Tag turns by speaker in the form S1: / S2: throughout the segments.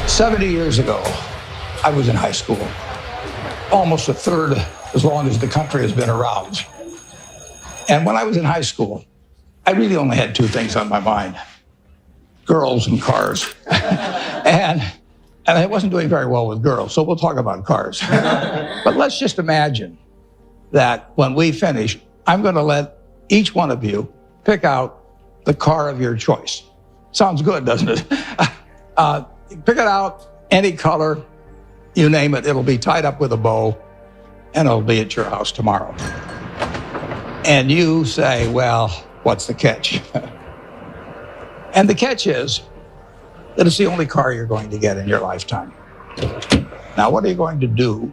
S1: 70 years ago, I was in high school, almost a third as long as the country has been around. And when I was in high school, I really only had two things on my mind: girls and cars. and I wasn't doing very well with girls, so we'll talk about cars. But let's just imagine that when we finish, I'm going to let each one of you pick out the car of your choice. Sounds good, doesn't it? Pick it out, any color, you name it. It'll be tied up with a bow, and it'll be at your house tomorrow. And you say, well, what's the catch? And the catch is that it's the only car you're going to get in your lifetime. Now, what are you going to do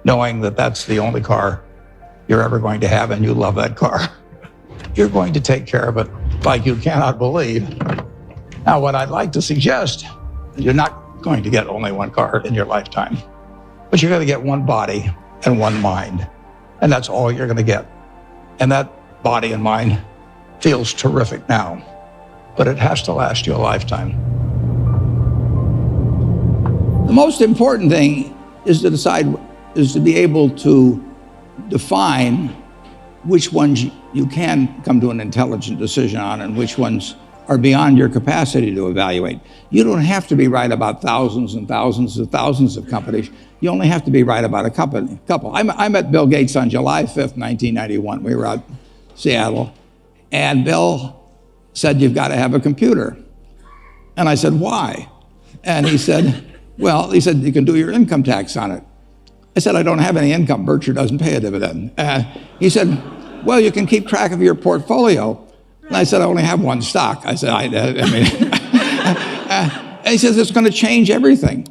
S1: knowing that that's the only car you're ever going to have and you love that car? You're going to take care of it like you cannot believe. Now, what I'd like to suggest, you're not going to get only one car in your lifetime, but you're going to get one body and one mind, and that's all you're going to get. And that body and mind feels terrific now, but it has to last you a lifetime. The most important thing is to be able to define which ones you can come to an intelligent decision on and which ones are beyond your capacity to evaluate. You don't have to be right about thousands and thousands and thousands of companies. You only have to be right about a couple. I met Bill Gates on July 5th, 1991. We were out in Seattle, and Bill said, "You've got to have a computer." And I said, "Why?" And he said, "You can do your income tax on it." I said, "I don't have any income. Berkshire doesn't pay a dividend." He said, "Well, you can keep track of your portfolio." And I said, "I only have one stock." I said, and he says, "It's going to change everything."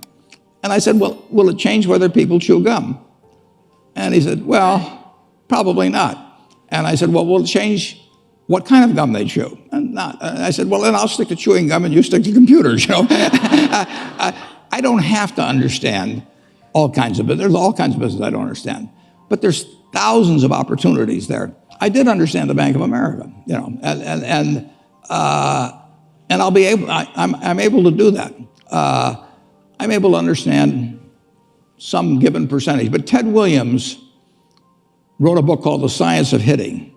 S1: And I said, "Well, will it change whether people chew gum?" And he said, "Well, probably not." And I said, "Well, will it change what kind of gum they chew?" And not. And I said, "Well, then I'll stick to chewing gum and you stick to computers, you know." I don't have to understand all kinds of business. There's all kinds of business I don't understand. But there's thousands of opportunities there. I did understand the Bank of America, you know, and I'll be able. I'm able to do that. I'm able to understand some given percentage. But Ted Williams wrote a book called The Science of Hitting,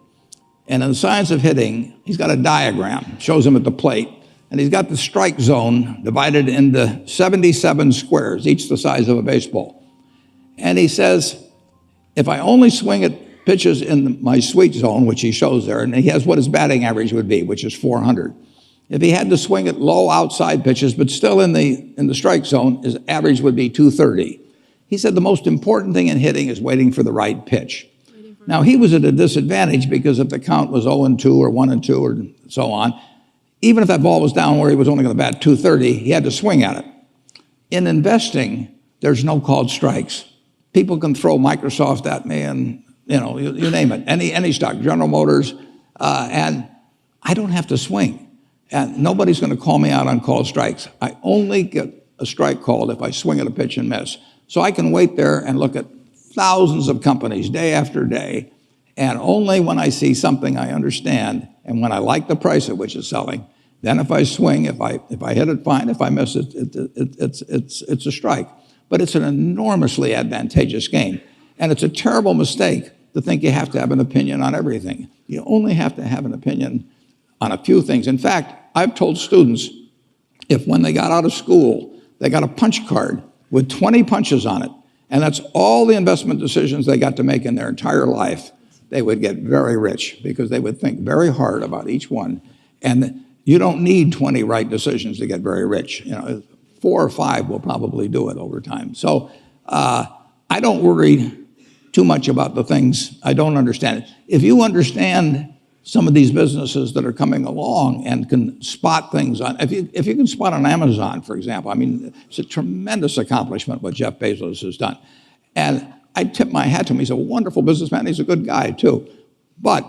S1: and in The Science of Hitting, he's got a diagram, shows him at the plate, and he's got the strike zone divided into 77 squares, each the size of a baseball. And he says, if I only swing at pitches in my sweet zone, which he shows there, and he has what his batting average would be, which is 400. If he had to swing at low outside pitches, but still in the strike zone, his average would be 230. He said the most important thing in hitting is waiting for the right pitch. Now, he was at a disadvantage because if the count was 0-2 or 1-2 or so on, even if that ball was down where he was only going to bat 230, he had to swing at it. In investing, there's no called strikes. People can throw Microsoft at me and, you know, you name it, any stock, General Motors, and I don't have to swing. And nobody's going to call me out on called strikes. I only get a strike called if I swing at a pitch and miss. So I can wait there and look at thousands of companies day after day, and only when I see something I understand and when I like the price at which it's selling, then if I swing, if I hit it, fine. If I miss it, it's a strike. But it's an enormously advantageous game. And it's a terrible mistake to think you have to have an opinion on everything. You only have to have an opinion on a few things. In fact, I've told students, if when they got out of school, they got a punch card with 20 punches on it, and that's all the investment decisions they got to make in their entire life, they would get very rich because they would think very hard about each one. And you don't need 20 right decisions to get very rich. You know, 4 or 5 will probably do it over time. So I don't worry too much about the things I don't understand. If you understand some of these businesses that are coming along and can spot things on, if you can spot on Amazon, for example, I mean, it's a tremendous accomplishment what Jeff Bezos has done. And I tip my hat to him. He's a wonderful businessman. He's a good guy too. But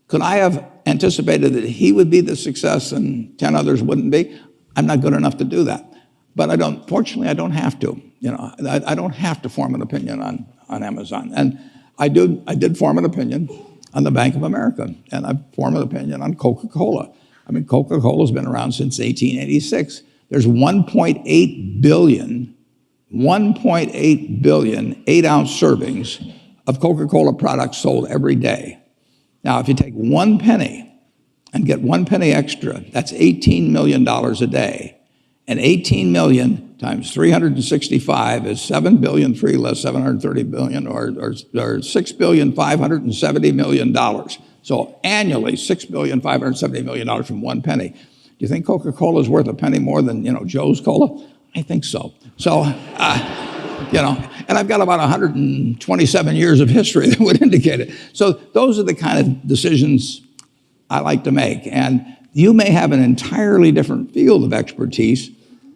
S1: could I have anticipated that he would be the success and 10 others wouldn't be? I'm not good enough to do that. But fortunately, I don't have to. You know, I don't have to form an opinion on Amazon. And I did form an opinion on the Bank of America, and I form an opinion on Coca-Cola. I mean, Coca-Cola's been around since 1886. There's 1.8 billion 8-ounce servings of Coca-Cola products sold every day. Now, if you take 1 penny and get 1 penny extra, that's $18 million a day. And 18 million times 365 is 7 billion, 3 less 730 billion, or $6,570,000,000. So annually, $6,570,000,000 from 1 penny. Do you think Coca-Cola is worth a penny more than, Joe's Cola? I think so. So, and I've got about 127 years of history that would indicate it. So those are the kind of decisions I like to make. And you may have an entirely different field of expertise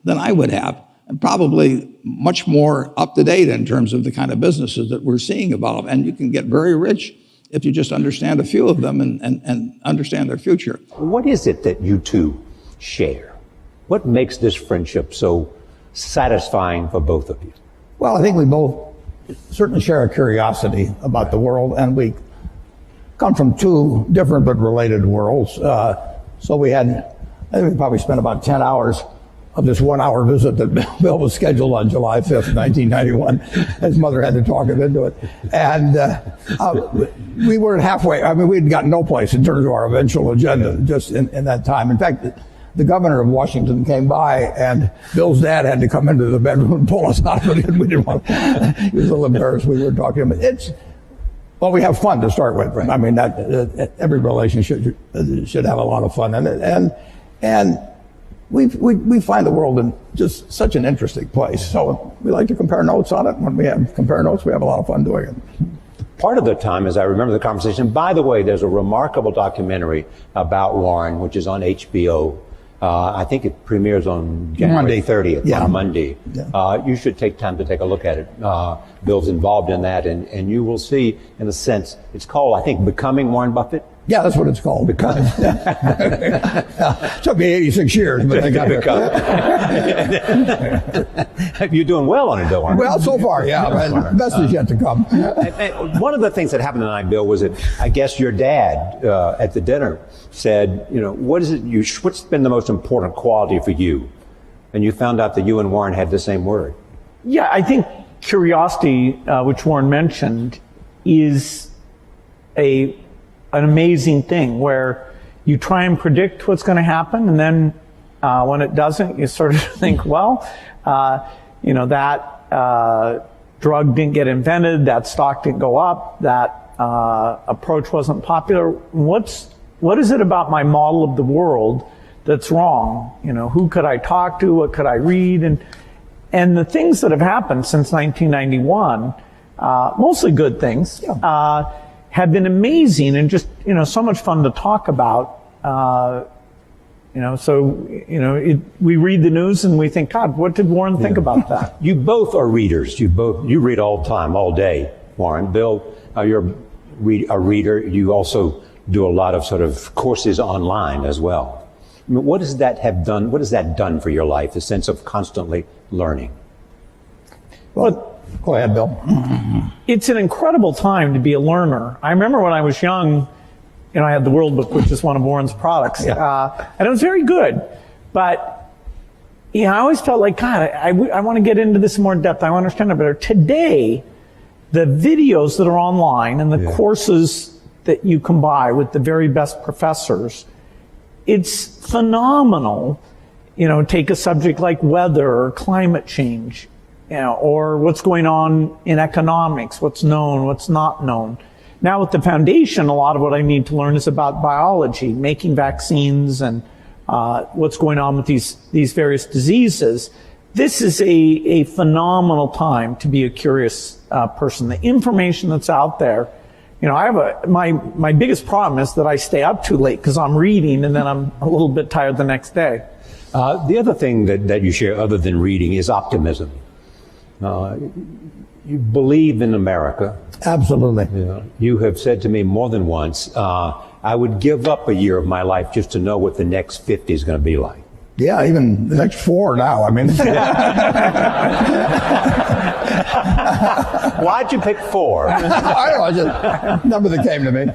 S1: than I would have, and probably much more up to date in terms of the kind of businesses that we're seeing evolve. And you can get very rich if you just understand a few of them and understand their future.
S2: What is it that you two share? What makes this friendship so satisfying for both of you?
S3: Well, I think we both certainly share a curiosity about the world, and we come from two different but related worlds. So I think we probably spent about 10 hours of this 1-hour visit that Bill was scheduled on July 5th, 1991. His mother had to talk him into it. And we weren't halfway. I mean, we'd gotten no place in terms of our eventual agenda just in that time. In fact, the governor of Washington came by, and Bill's dad had to come into the bedroom and pull us out of it. We didn't want. He was a little embarrassed. We were talking to him. Well, we have fun to start with. Right. I mean, that every relationship should have a lot of fun, and we find the world in just such an interesting place. So we like to compare notes on it. When we compare notes, we have a lot of fun doing it.
S2: Part of the time, as I remember the conversation, by the way, there's a remarkable documentary about Warren, which is on HBO. I think it premieres on January 30th, on Monday. Yeah. You should take time to take a look at it. Bill's involved in that, and you will see, in a sense, it's called, I think, Becoming Warren Buffett.
S3: Yeah, that's what it's called. Because took me 86 years, but I got
S2: it. You're doing well on it, though, aren't you?
S3: Well, so far, yeah. The best is yet to come.
S2: One of the things that happened tonight, Bill, was that I guess your dad at the dinner said, what's been the most important quality for you? And you found out that you and Warren had the same word.
S4: Yeah, I think curiosity, which Warren mentioned, is an amazing thing where you try and predict what's going to happen, and then when it doesn't, you sort of think, well, that drug didn't get invented, that stock didn't go up, that approach wasn't popular. What is it about my model of the world that's wrong? Who could I talk to? What could I read? And the things that have happened since 1991, mostly good things, have been amazing and just, so much fun to talk about. We read the news and we think, God, what did Warren think about that?
S2: You both are readers. You read all the time, all day, Warren. Bill, you're a reader. You also do a lot of sort of courses online as well. I mean, what does that have done? What has that done for your life, the sense of constantly learning?
S3: Well, go ahead, Bill.
S4: It's an incredible time to be a learner. I remember when I was young, I had the World Book, which is one of Warren's products, and it was very good. But I always felt like, God, I want to get into this in more depth. I want to understand it better. Today, the videos that are online and the courses that you can buy with the very best professors, it's phenomenal. Take a subject like weather or climate change, or what's going on in economics, what's known, what's not known. Now with the foundation, a lot of what I need to learn is about biology, making vaccines, and what's going on with these various diseases. This is a phenomenal time to be a curious person. The information that's out there, I have my biggest problem is that I stay up too late because I'm reading and then I'm a little bit tired the next day.
S2: The other thing that you share other than reading is optimism. You believe in America.
S3: Absolutely.
S2: You have said to me more than once, I would give up a year of my life just to know what the next 50 is going to be like.
S3: Yeah, even the next 4 now. I mean,
S2: why'd you pick 4?
S3: I don't know, just a number that came to me.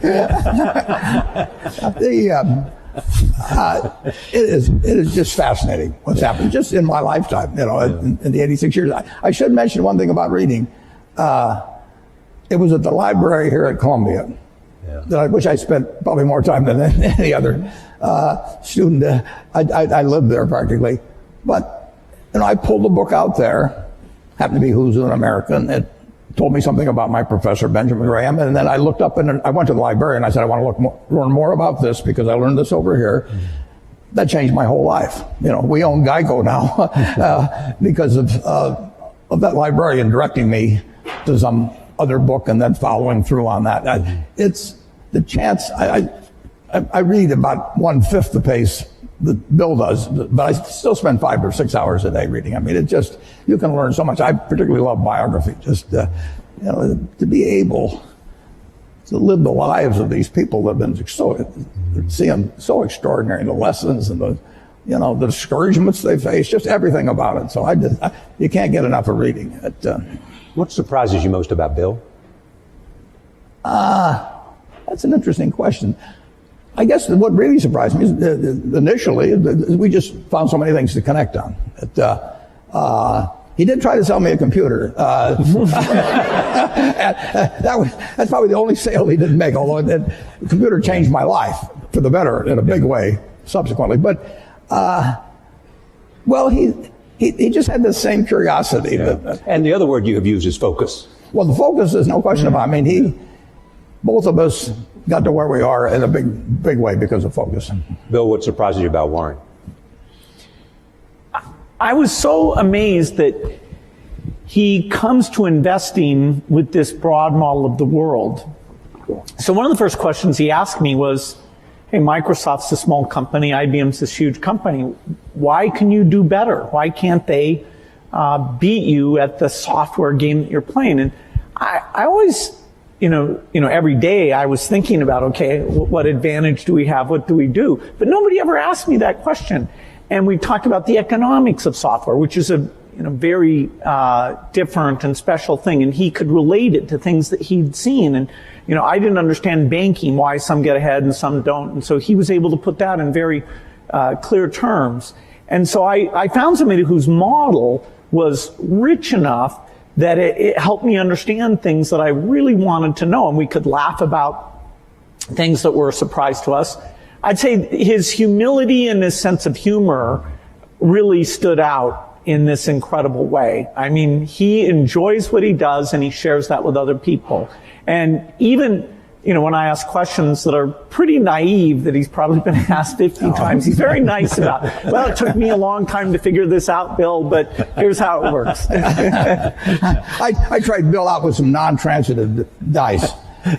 S3: It is just fascinating what's happened just in my lifetime, in the 86 years. I should mention one thing about reading. It was at the library here at Columbia, which I spent probably more time than any other student. I lived there practically. But I pulled the book out there, happened to be Who's an American. It told me something about my professor, Benjamin Graham. And then I looked up and I went to the library and I said, I want to learn more about this because I learned this over here. That changed my whole life. We own Geico now because of that librarian directing me to some other book and then following through on that. It's the chance. I read about 1/5 the pace that Bill does, but I still spend 5 or 6 hours a day reading. I mean, you can learn so much. I particularly love biography. Just, to be able to live the lives of these people that have been so extraordinary, the lessons and the discouragements they face, just everything about it. So you can't get enough of reading.
S2: What surprises you most about Bill?
S3: That's an interesting question. I guess what really surprised me is initially we just found so many things to connect on. He did try to sell me a computer. That's probably the only sale he didn't make, although the computer changed my life for the better in a big way subsequently. But, he just had the same curiosity.
S2: Yeah. And the other word you have used is focus.
S3: Well, the focus is no question about it. I mean, both of us got to where we are in a big way because of focus.
S2: Bill, what surprises you about Warren?
S4: I was so amazed that he comes to investing with this broad model of the world. So one of the first questions he asked me was, hey, Microsoft's a small company, IBM's this huge company. Why can you do better? Why can't they beat you at the software game that you're playing? And I always, every day I was thinking about, okay, what advantage do we have? What do we do? But nobody ever asked me that question. And we talked about the economics of software, which is a very different and special thing. And he could relate it to things that he'd seen. And, I didn't understand banking, why some get ahead and some don't. And so he was able to put that in very clear terms. And so I found somebody whose model was rich enough that it helped me understand things that I really wanted to know. And we could laugh about things that were a surprise to us. I'd say his humility and his sense of humor really stood out in this incredible way. I mean, he enjoys what he does and he shares that with other people. And even, when I ask questions that are pretty naive that he's probably been asked 50 times, he's very nice about it. Well, it took me a long time to figure this out, Bill, but here's how it works.
S3: I tried Bill out with some non-transitive dice.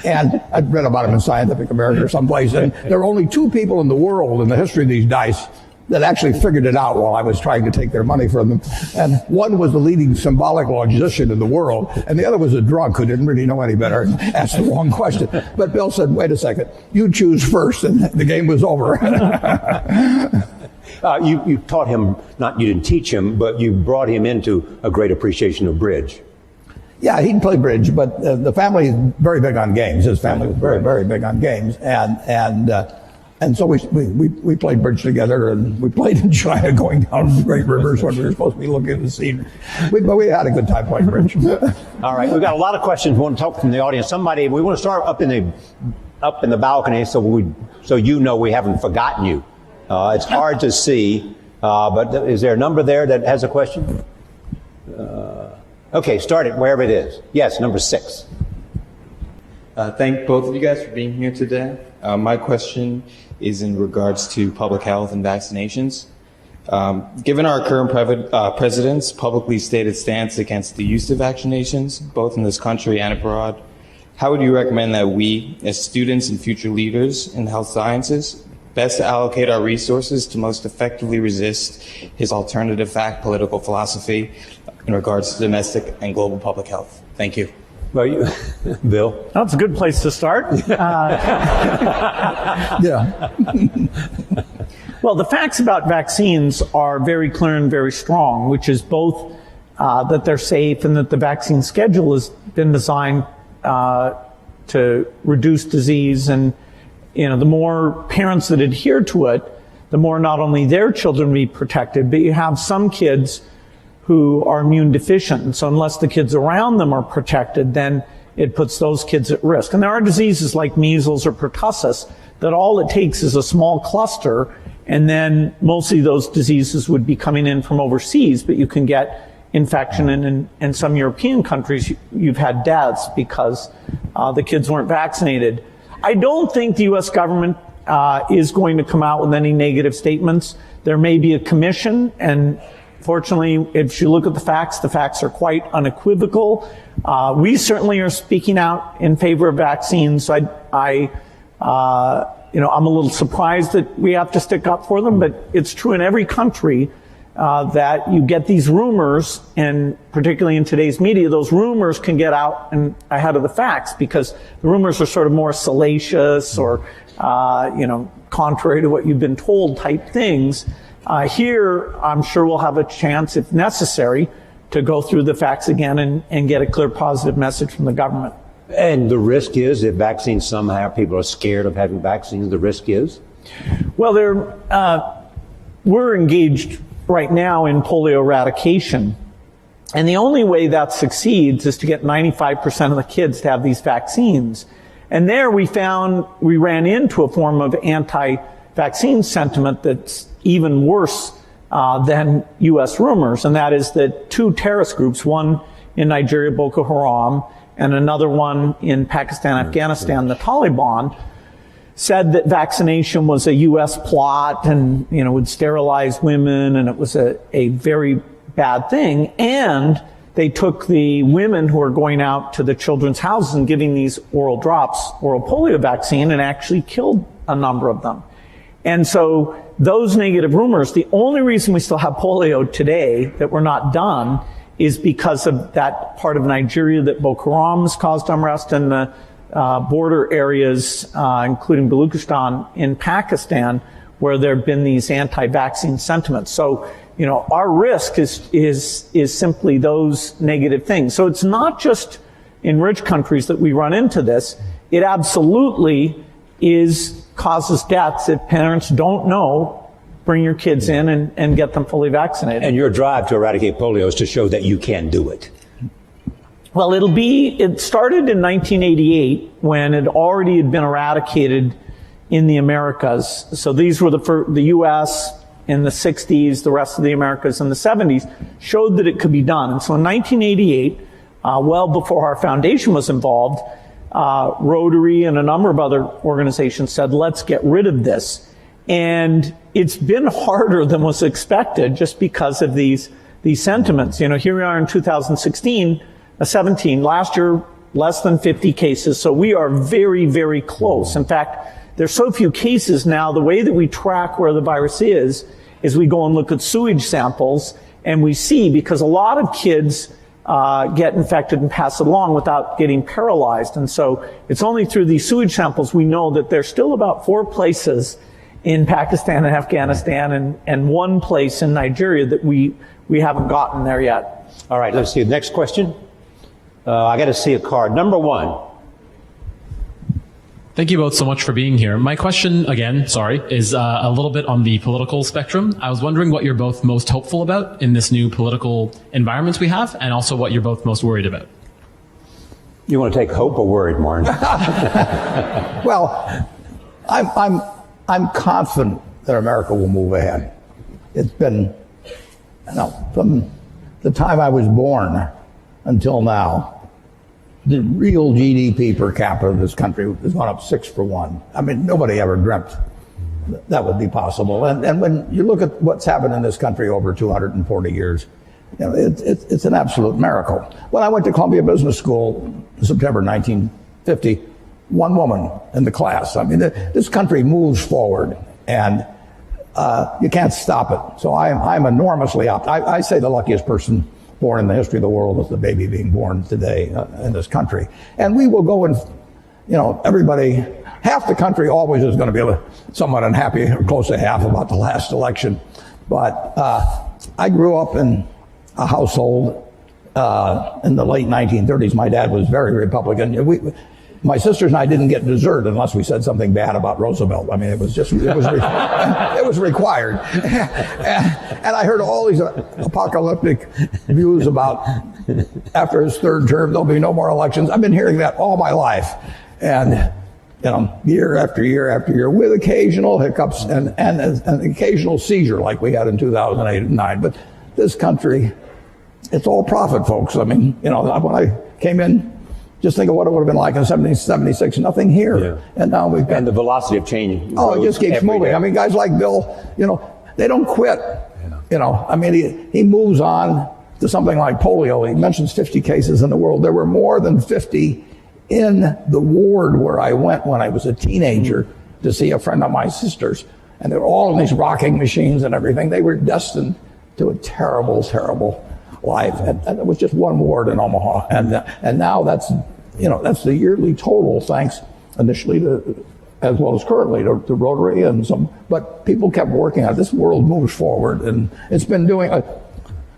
S3: And I'd read about him in Scientific American or someplace. And there are only 2 people in the world in the history of these dice that actually figured it out while I was trying to take their money from them. And one was the leading symbolic logician in the world, and the other was a drunk who didn't really know any better and asked the wrong question. But Bill said, wait a second, you choose first, and the game was over.
S2: You taught him, you didn't teach him, but you brought him into a great appreciation of bridge.
S3: Yeah, he'd play bridge, but the family is very big on games. His family was very, very big on games, and so we played bridge together, and we played in China, going down the great rivers when we were supposed to be looking at the scenery. But we had a good time playing bridge.
S2: All right, we've got a lot of questions we want to talk from the audience. We want to start up in the balcony, so we haven't forgotten you. It's hard to see, but is there a number there that has a question? Okay, start it wherever it is. Yes, number 6.
S5: Thank both of you guys for being here today. My question is in regards to public health and vaccinations. Given our current president's publicly stated stance against the use of vaccinations, both in this country and abroad, how would you recommend that we, as students and future leaders in health sciences, best allocate our resources to most effectively resist his alternative fact political philosophy in regards to domestic and global public health? Thank you.
S2: Well, Bill?
S4: That's a good place to start.
S3: Yeah.
S4: Well, the facts about vaccines are very clear and very strong, which is both that they're safe and that the vaccine schedule has been designed to reduce disease and the more parents that adhere to it, the more not only their children be protected, but you have some kids who are immune deficient. And so unless the kids around them are protected, then it puts those kids at risk. And there are diseases like measles or pertussis that all it takes is a small cluster, and then mostly those diseases would be coming in from overseas, but you can get infection, and in some European countries you've had deaths because the kids weren't vaccinated. I don't think the U.S. government is going to come out with any negative statements. There may be a commission, and fortunately, if you look at the facts are quite unequivocal. We certainly are speaking out in favor of vaccines. I'm a little surprised that we have to stick up for them, but it's true in every country that you get these rumors, and particularly in today's media, those rumors can get out and ahead of the facts because the rumors are sort of more salacious or, contrary to what you've been told type things. Here, I'm sure we'll have a chance, if necessary, to go through the facts again and get a clear positive message from the government.
S2: And the risk is, if vaccines somehow, people are scared of having vaccines, the risk is?
S4: Well, we're engaged right now in polio eradication. And the only way that succeeds is to get 95% of the kids to have these vaccines. And there we ran into a form of anti-vaccine sentiment that's even worse than U.S. rumors, and that is that two terrorist groups, one in Nigeria, Boko Haram, and another one in Pakistan, Afghanistan, the Taliban, said that vaccination was a U.S. plot and, would sterilize women, and it was a very bad thing. And they took the women who were going out to the children's houses and giving these oral polio vaccine, and actually killed a number of them. And so those negative rumors, the only reason we still have polio today, that we're not done, is because of that part of Nigeria that Boko Haram has caused unrest, and the border areas, including Baluchistan in Pakistan, where there have been these anti-vaccine sentiments. So, our risk is simply those negative things. So it's not just in rich countries that we run into this. It absolutely causes deaths if parents don't know. Bring your kids in and get them fully vaccinated.
S2: And your drive to eradicate polio is to show that you can do it.
S4: Well, it started in 1988 when it already had been eradicated in the Americas. So these were the U.S. in the 60s, the rest of the Americas in the 70s, showed that it could be done. And so in 1988, well before our foundation was involved, Rotary and a number of other organizations said, let's get rid of this. And it's been harder than was expected just because of these sentiments. Here we are in 2017, last year, less than 50 cases. So we are very, very close. In fact, there's so few cases now. The way that we track where the virus is we go and look at sewage samples, and we see, because a lot of kids get infected and pass it along without getting paralyzed. And so it's only through these sewage samples we know that there's still about 4 places in Pakistan and Afghanistan and 1 place in Nigeria that we haven't gotten there yet.
S2: All right, let's see. Next question. I got to see a card. Number 1.
S6: Thank you both so much for being here. My question, again, is a little bit on the political spectrum. I was wondering what you're both most hopeful about in this new political environment we have, and also what you're both most worried about.
S2: You want to take hope or worried, Martin?
S3: Well, I'm confident that America will move ahead. It's been, from the time I was born until now, the real GDP per capita of this country has gone up 6 for 1. I mean, nobody ever dreamt that would be possible. And when you look at what's happened in this country over 240 years, it's an absolute miracle. When I went to Columbia Business School in September 1950, 1 woman in the class. I mean, this country moves forward, and you can't stop it. So I'm enormously optimistic. I say the luckiest person born in the history of the world is the baby being born today in this country. And we will go and, everybody, half the country always is going to be somewhat unhappy, or close to half, about the last election. But I grew up in a household in the late 1930s. My dad was very Republican. my sisters and I didn't get dessert unless we said something bad about Roosevelt. I mean, it was it was required. And I heard all these apocalyptic views about after his third term, there'll be no more elections. I've been hearing that all my life. And, year after year after year, with occasional hiccups and an occasional seizure like we had in 2008 and 2009. But this country, it's all profit, folks. I mean, when I came in, just think of what it would have been like in 1776. Nothing here. Yeah. And now we've got...
S2: And the velocity of change.
S3: Oh, it just keeps moving.
S2: Day.
S3: I mean, guys like Bill, they don't quit. Yeah. I mean, he moves on to something like polio. He mentions 50 cases in the world. There were more than 50 in the ward where I went when I was a teenager to see a friend of my sister's. And they were all in these rocking machines and everything. They were destined to a terrible, terrible life. And it was just one ward in Omaha. And now that's the yearly total, thanks initially to, as well as currently, to Rotary and some, but people kept working on it. This world moves forward, and it's been doing, I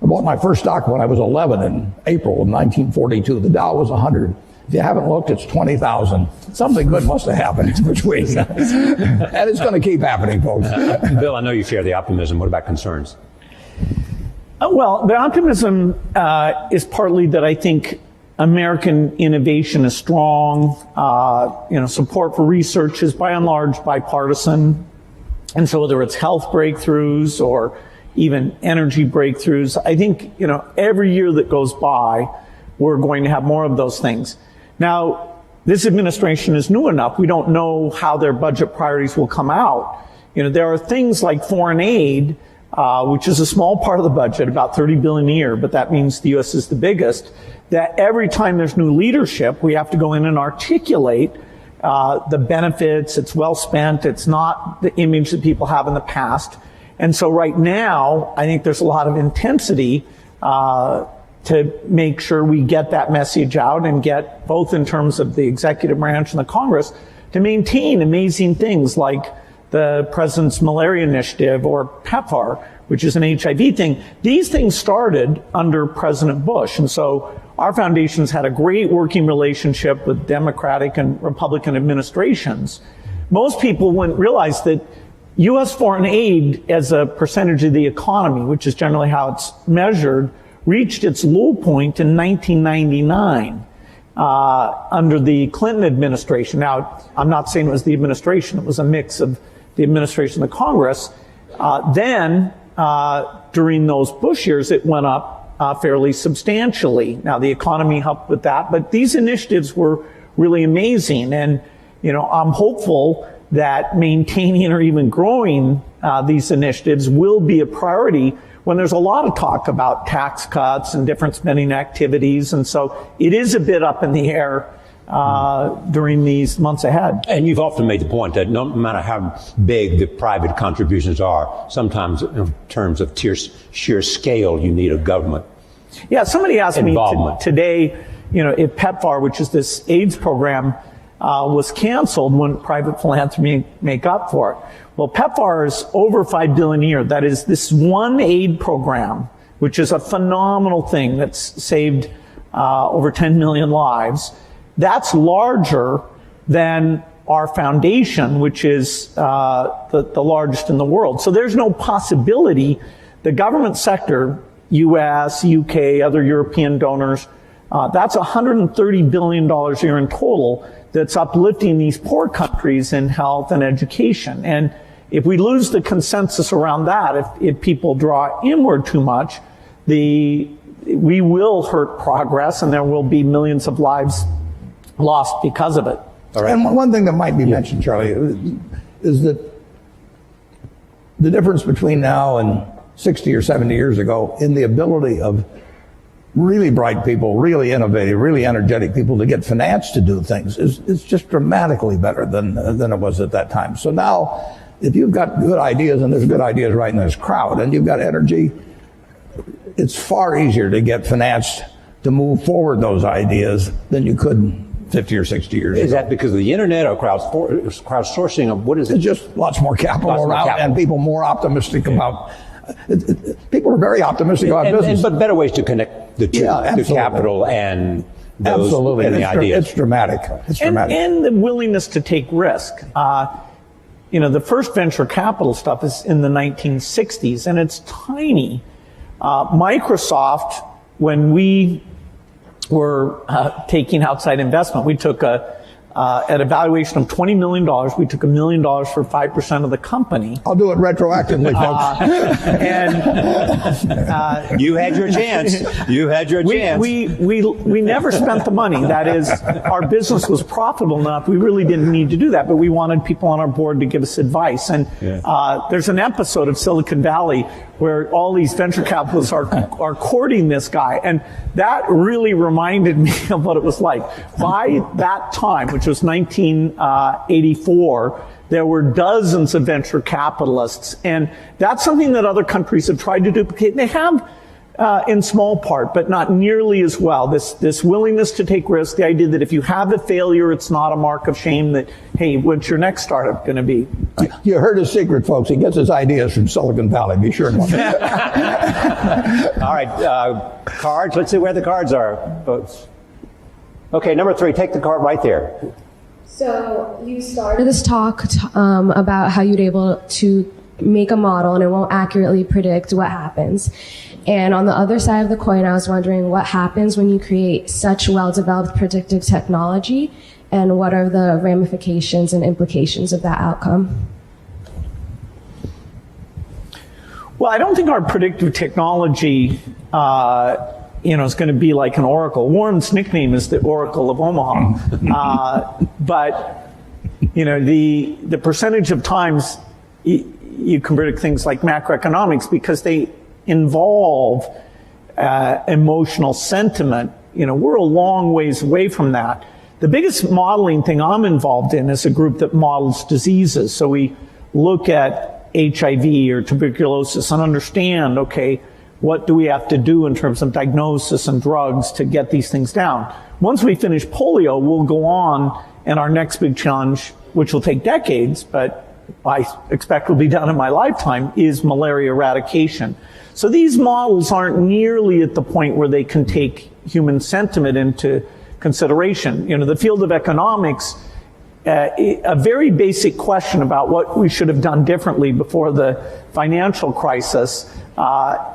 S3: bought my first stock when I was 11 in April of 1942. The Dow was 100. If you haven't looked, it's 20,000. Something good must have happened between. And it's going to keep happening, folks.
S2: Bill, I know you share the optimism. What about concerns?
S4: Well, the optimism is partly that I think American innovation is strong. Support for research is by and large bipartisan. And so whether it's health breakthroughs or even energy breakthroughs, I think, every year that goes by, we're going to have more of those things. Now, this administration is new enough. We don't know how their budget priorities will come out. There are things like foreign aid, which is a small part of the budget, about $30 billion a year, but that means the U.S. is the biggest, that every time there's new leadership, we have to go in and articulate the benefits. It's well spent. It's not the image that people have in the past. And so right now, I think there's a lot of intensity to make sure we get that message out and get, both in terms of the executive branch and the Congress, to maintain amazing things like the President's Malaria Initiative or PEPFAR, which is an HIV thing. These things started under President Bush. And so our foundation's had a great working relationship with Democratic and Republican administrations. Most people wouldn't realize that U.S. foreign aid as a percentage of the economy, which is generally how it's measured, reached its low point in 1999 under the Clinton administration. Now, I'm not saying it was the administration. It was a mix of the administration and the Congress. Then, during those Bush years, it went up fairly substantially. Now, the economy helped with that, but these initiatives were really amazing. And, I'm hopeful that maintaining or even growing these initiatives will be a priority when there's a lot of talk about tax cuts and different spending activities. And so it is a bit up in the air during these months ahead.
S2: And you've often made the point that no matter how big the private contributions are, sometimes in terms of sheer scale, you need a government.
S4: Yeah, somebody asked me today, if PEPFAR, which is this AIDS program, was canceled, wouldn't private philanthropy make up for it? Well, PEPFAR is over $5 billion a year. That is this one aid program, which is a phenomenal thing that's saved over 10 million lives. That's larger than our foundation, which is the largest in the world. So there's no possibility the government sector, U.S., U.K., other European donors, that's $130 billion a year in total that's uplifting these poor countries in health and education. And if we lose the consensus around that, if people draw inward too much, we will hurt progress and there will be millions of lives lost because of it.
S3: All right. And one thing that might be mentioned, Charlie, is that the difference between now and 60 or 70 years ago in the ability of really bright people, really innovative, really energetic people to get finance to do things is just dramatically better than it was at that time. So now, if you've got good ideas, and there's good ideas right in this crowd, and you've got energy, it's far easier to get finance to move forward those ideas than you could 50 or 60 years ago.
S2: Is that because of the internet or crowdsourcing? Of what is it?
S3: It's just lots more capital around and people more optimistic about. People are very optimistic about business.
S2: But better ways to connect the two, the capital and those
S3: Absolutely.
S2: and the ideas.
S3: It's dramatic. It's dramatic.
S4: And the willingness to take risk. The first venture capital stuff is in the 1960s, and it's tiny. Microsoft, when we were taking outside investment, we took at a valuation of $20 million, we took $1 million for 5% of the company.
S3: I'll do it retroactively, folks.
S4: And
S2: You had your chance. You had your chance.
S4: we never spent the money. That is, our business was profitable enough. We really didn't need to do that, but we wanted people on our board to give us advice. And there's an episode of Silicon Valley where all these venture capitalists are courting this guy. And that really reminded me of what it was like. By that time, which was 1984, there were dozens of venture capitalists. And that's something that other countries have tried to duplicate. They have in small part, but not nearly as well. This willingness to take risks, the idea that if you have a failure, it's not a mark of shame, that, hey, what's your next startup going to be?
S3: You heard his secret, folks. He gets his ideas from Silicon Valley. Be sure.
S2: All right, cards. Let's see where the cards are, folks. Okay, number 3, take the card right there.
S7: So you started this talk about how you'd able to make a model and it won't accurately predict what happens. And on the other side of the coin, I was wondering what happens when you create such well-developed predictive technology, and what are the ramifications and implications of that outcome?
S4: Well, I don't think our predictive technology, is going to be like an oracle. Warren's nickname is the Oracle of Omaha. But the percentage of times you can predict things like macroeconomics, because they involve emotional sentiment. We're a long ways away from that. The biggest modeling thing I'm involved in is a group that models diseases. So we look at HIV or tuberculosis and understand, okay, what do we have to do in terms of diagnosis and drugs to get these things down? Once we finish polio, we'll go on, and our next big challenge, which will take decades, but I expect will be done in my lifetime, is malaria eradication. So these models aren't nearly at the point where they can take human sentiment into consideration. The field of economics, a very basic question about what we should have done differently before the financial crisis,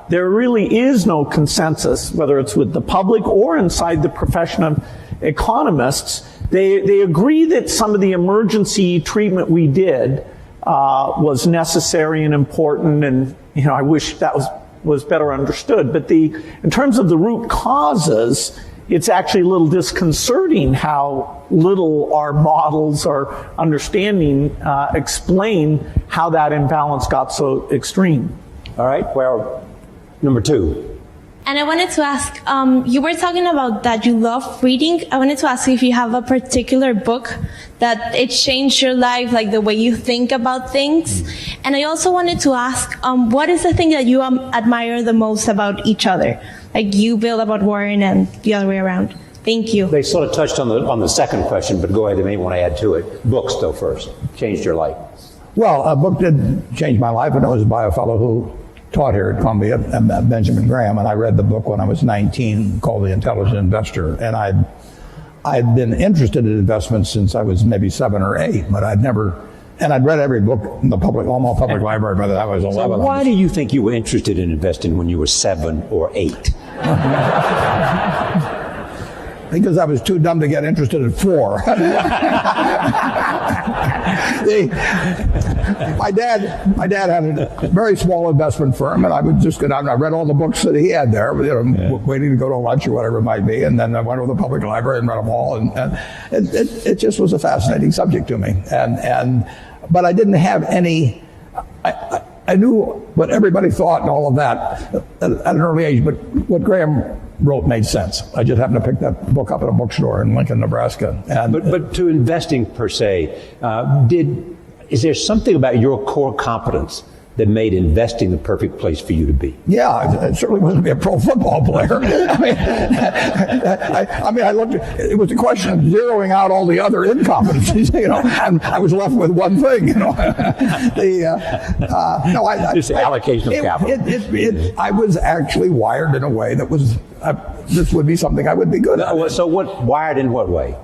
S4: there really is no consensus, whether it's with the public or inside the profession of economists. They agree that some of the emergency treatment we did was necessary and important, and I wish that was better understood. But in terms of the root causes, it's actually a little disconcerting how little our models or understanding explain how that imbalance got so extreme.
S2: All right, well, number 2.
S8: And I wanted to ask, you were talking about that you love reading. I wanted to ask if you have a particular book that it changed your life, like the way you think about things. And I also wanted to ask, what is the thing that you admire the most about each other? Like you, Bill, about Warren, and the other way around. Thank you.
S2: They sort of touched on the second question, but go ahead, they may want to add to it. Books, though, first. Changed your life.
S3: Well, a book did change my life, and it was by a fellow who taught here at Columbia, Benjamin Graham, and I read the book when I was 19, called The Intelligent Investor. And I'd been interested in investments since I was maybe 7 or 8, but I'd read every book in the Omaha Public Library by the time I was 11.
S2: So why do you think you were interested in investing when you were 7 or 8?
S3: Because I was too dumb to get interested at 4. My dad had a very small investment firm, and I would just go down and I read all the books that he had there, waiting to go to lunch or whatever it might be, and then I went to the public library and read them all, and it just was a fascinating subject to me. But I didn't have any. I knew what everybody thought and all of that at an early age, but what Graham wrote made sense. I just happened to pick that book up at a bookstore in Lincoln, Nebraska.
S2: But to investing per se, is there something about your core competence that made investing the perfect place for you to be?
S3: Yeah, it certainly wasn't to be a pro football player. I looked at, it was a question of zeroing out all the other incompetencies, and I was left with one thing,
S2: Just allocation of capital.
S3: I was actually wired in a way that was, this would be something I would be good at.
S2: So wired in what way?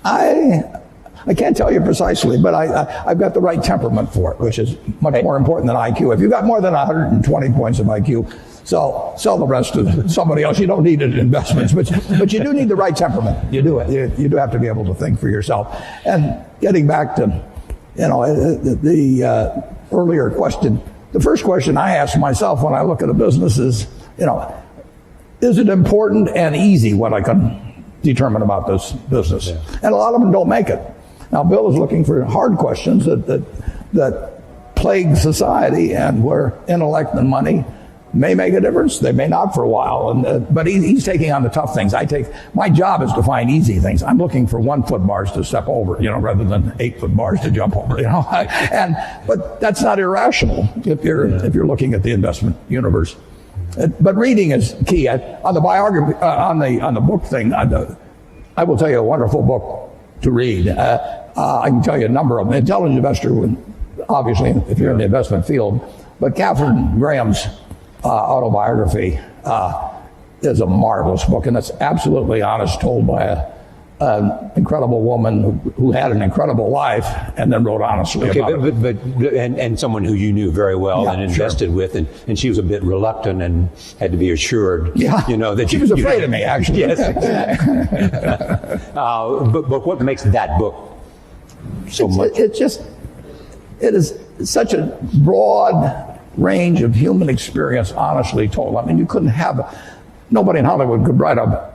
S3: I can't tell you precisely, but I've got the right temperament for it, which is much more important than IQ. If you've got more than 120 points of IQ, sell the rest to somebody else. You don't need it in investments, but you do need the right temperament. You do. You do have to be able to think for yourself. And getting back to, the earlier question, the first question I ask myself when I look at a business is, is it important and easy what I can determine about this business? Yeah. And a lot of them don't make it. Now, Bill is looking for hard questions that plague society, and where intellect and money may make a difference. They may not for a while, but he's taking on the tough things. My job is to find easy things. I'm looking for 1 foot bars to step over, rather than 8 foot bars to jump over, But that's not irrational if you're looking at the investment universe. But reading is key. On the biography, on the book thing, I will tell you a wonderful book to read. I can tell you a number of them. Intelligent Investor, obviously, if you're in the investment field. But Katharine Graham's autobiography is a marvelous book, and it's absolutely honest, told by an incredible woman who had an incredible life and then wrote honestly about it.
S2: And someone who you knew very well and invested with, and she was a bit reluctant and had to be assured, that
S3: she was afraid of me, actually.
S2: Yes. But what makes that book so much?
S3: It is such a broad range of human experience, honestly told. I mean, you couldn't have, nobody in Hollywood could write a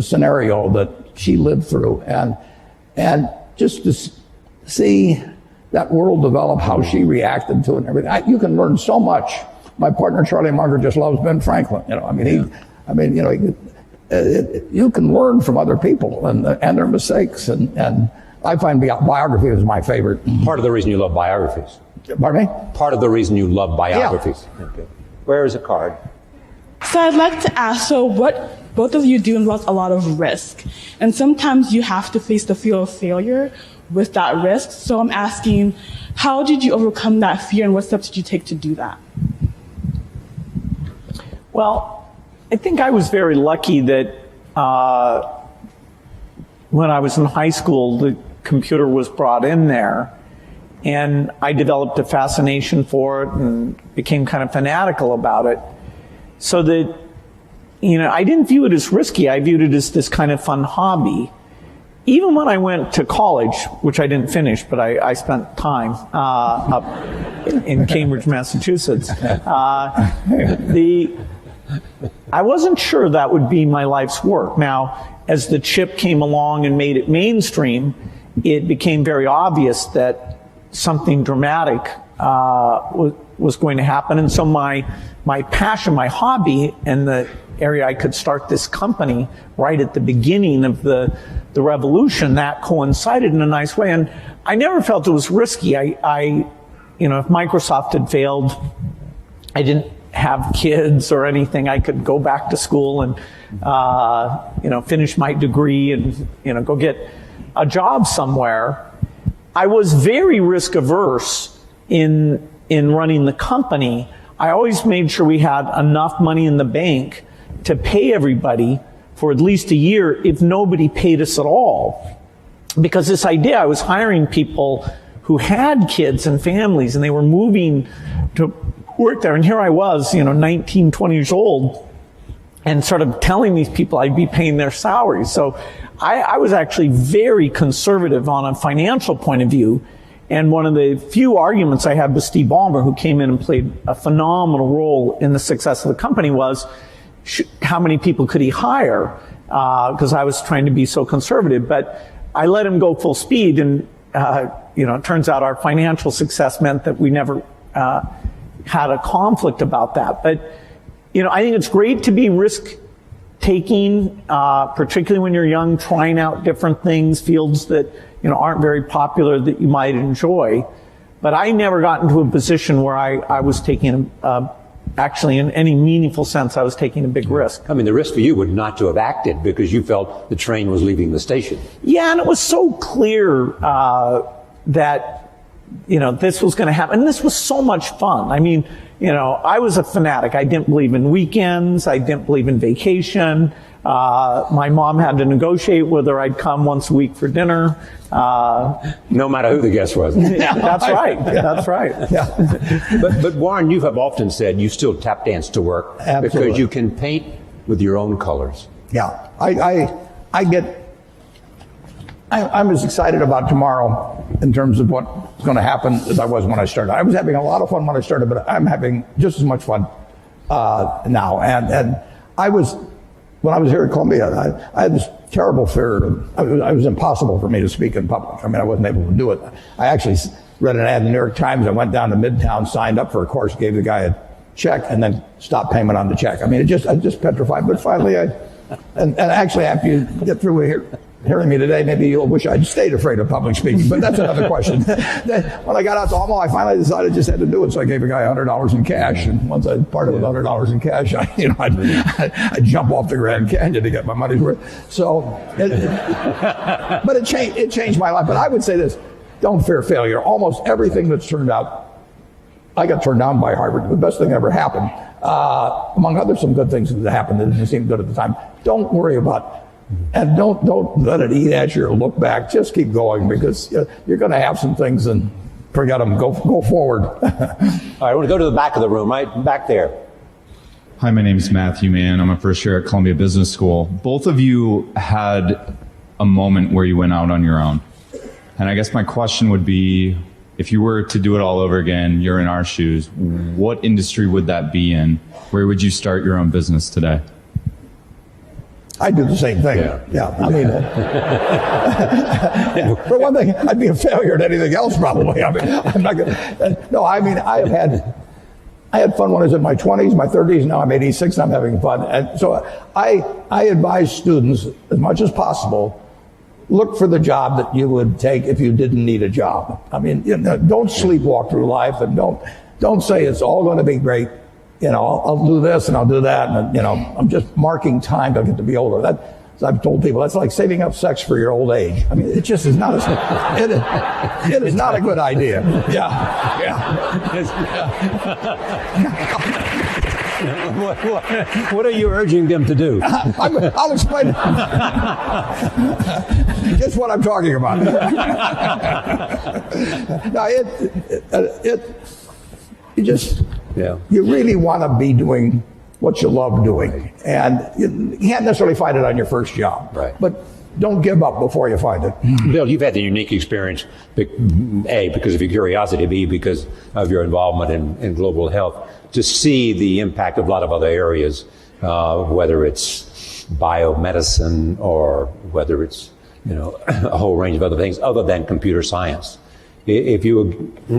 S3: scenario that she lived through, and just to see that world develop, how she reacted to it and everything. You can learn so much. My partner Charlie Munger just loves Ben Franklin. You can learn from other people and their mistakes, and I find biography is my favorite.
S2: Part of the reason you love biographies.
S3: Pardon me?
S2: Part of the reason you love biographies.
S3: Yeah.
S2: Okay. Where is a card?
S9: So I'd like to ask, what both of you do involves a lot of risk. And sometimes you have to face the fear of failure with that risk. So I'm asking, how did you overcome that fear, and what steps did you take to do that?
S4: Well, I think I was very lucky that when I was in high school, the computer was brought in there, and I developed a fascination for it and became kind of fanatical about it. So that, I didn't view it as risky. I viewed it as this kind of fun hobby. Even when I went to college, which I didn't finish, but I spent time up in Cambridge, Massachusetts, I wasn't sure that would be my life's work. Now, as the chip came along and made it mainstream, it became very obvious that something dramatic was going to happen. And so my passion, my hobby, and the area I could start this company right at the beginning of the revolution, that coincided in a nice way. And I never felt it was risky. If Microsoft had failed, I didn't have kids or anything. I could go back to school and, finish my degree and, go get a job somewhere. I was very risk averse in running the company. I always made sure we had enough money in the bank to pay everybody for at least a year if nobody paid us at all. Because this idea, I was hiring people who had kids and families, and they were moving to work there. And here I was, 19, 20 years old, and sort of telling these people I'd be paying their salaries. So I was actually very conservative on a financial point of view. And one of the few arguments I had with Steve Ballmer, who came in and played a phenomenal role in the success of the company, was how many people could he hire? Because I was trying to be so conservative. But I let him go full speed, and it turns out our financial success meant that we never had a conflict about that. But I think it's great to be risk-taking, particularly when you're young, trying out different things, fields that aren't very popular that you might enjoy. But I never got into a position where I was taking, actually in any meaningful sense, I was taking a big risk.
S2: I mean, the risk for you would not to have acted because you felt the train was leaving the station.
S4: Yeah, and it was so clear that, this was going to happen. And this was so much fun. I mean, I was a fanatic. I didn't believe in weekends. I didn't believe in vacation. My mom had to negotiate whether I'd come once a week for dinner.
S2: No matter who the guest was.
S4: Yeah, that's right. That's right.
S3: Yeah.
S2: But Warren, you have often said you still tap dance to work.
S3: Absolutely.
S2: Because you can paint with your own colors.
S3: Yeah. I'm as excited about tomorrow in terms of what's going to happen as I was when I started. I was having a lot of fun when I started, but I'm having just as much fun now. And when I was here at Columbia, I had this terrible fear. It was impossible for me to speak in public. I mean, I wasn't able to do it. I actually read an ad in the New York Times. I went down to Midtown, signed up for a course, gave the guy a check, and then stopped payment on the check. I mean, I just petrified. But finally, and actually, after you get through hearing me today, maybe you'll wish I'd stayed afraid of public speaking, but that's another question. When I got out to Omaha, I finally decided I just had to do it, so I gave a guy $100 in cash, and once I parted with $100 in cash, I'd jump off the Grand Canyon to get my money's worth. So, but it changed my life. But I would say this: don't fear failure. Almost everything that's turned out, I got turned down by Harvard. The best thing ever happened, among other some good things that happened that didn't seem good at the time. Don't worry about it. And don't let it eat at you or look back. Just keep going, because you're going to have some things and forget them. Go forward.
S2: All right, I want to go to the back of the room, right back there.
S10: Hi, my name is Matthew Mann. I'm a first year at Columbia Business School. Both of you had a moment where you went out on your own. And I guess my question would be, if you were to do it all over again, you're in our shoes, what industry would that be in? Where would you start your own business today?
S3: I'd do the same thing. Yeah. I mean, for one thing, I'd be a failure at anything else probably. I mean, I'm not gonna. No, I mean, I had fun when I was in my 20s, my 30s. Now I'm 86 and I'm having fun. And so I advise students as much as possible, look for the job that you would take if you didn't need a job. I mean, don't sleepwalk through life, and don't say it's all going to be great. I'll do this and I'll do that, and I'm just marking time till I get to be older. That, as I've told people, that's like saving up sex for your old age. I mean, it just is not it is not a good idea.
S2: What are you urging them to do?
S3: I'll explain just what I'm talking about. No, you really want to be doing what you love doing. And you can't necessarily find it on your first job.
S2: Right.
S3: But don't give up before you find it.
S2: Bill, you've had the unique experience, A, because of your curiosity, B, because of your involvement in global health, to see the impact of a lot of other areas, whether it's biomedicine or whether it's, a whole range of other things other than computer science. If you were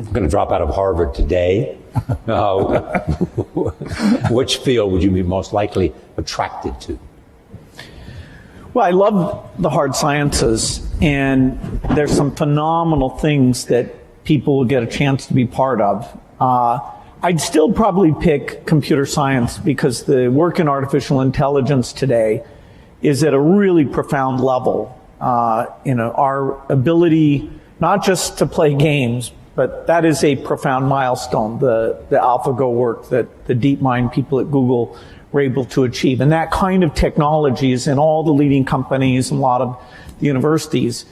S2: going to drop out of Harvard today, which field would you be most likely attracted to?
S4: Well, I love the hard sciences, and there's some phenomenal things that people will get a chance to be part of. I'd still probably pick computer science, because the work in artificial intelligence today is at a really profound level. Our ability not just to play games, but that is a profound milestone, the AlphaGo work that the DeepMind people at Google were able to achieve. And that kind of technology is in all the leading companies and a lot of the universities.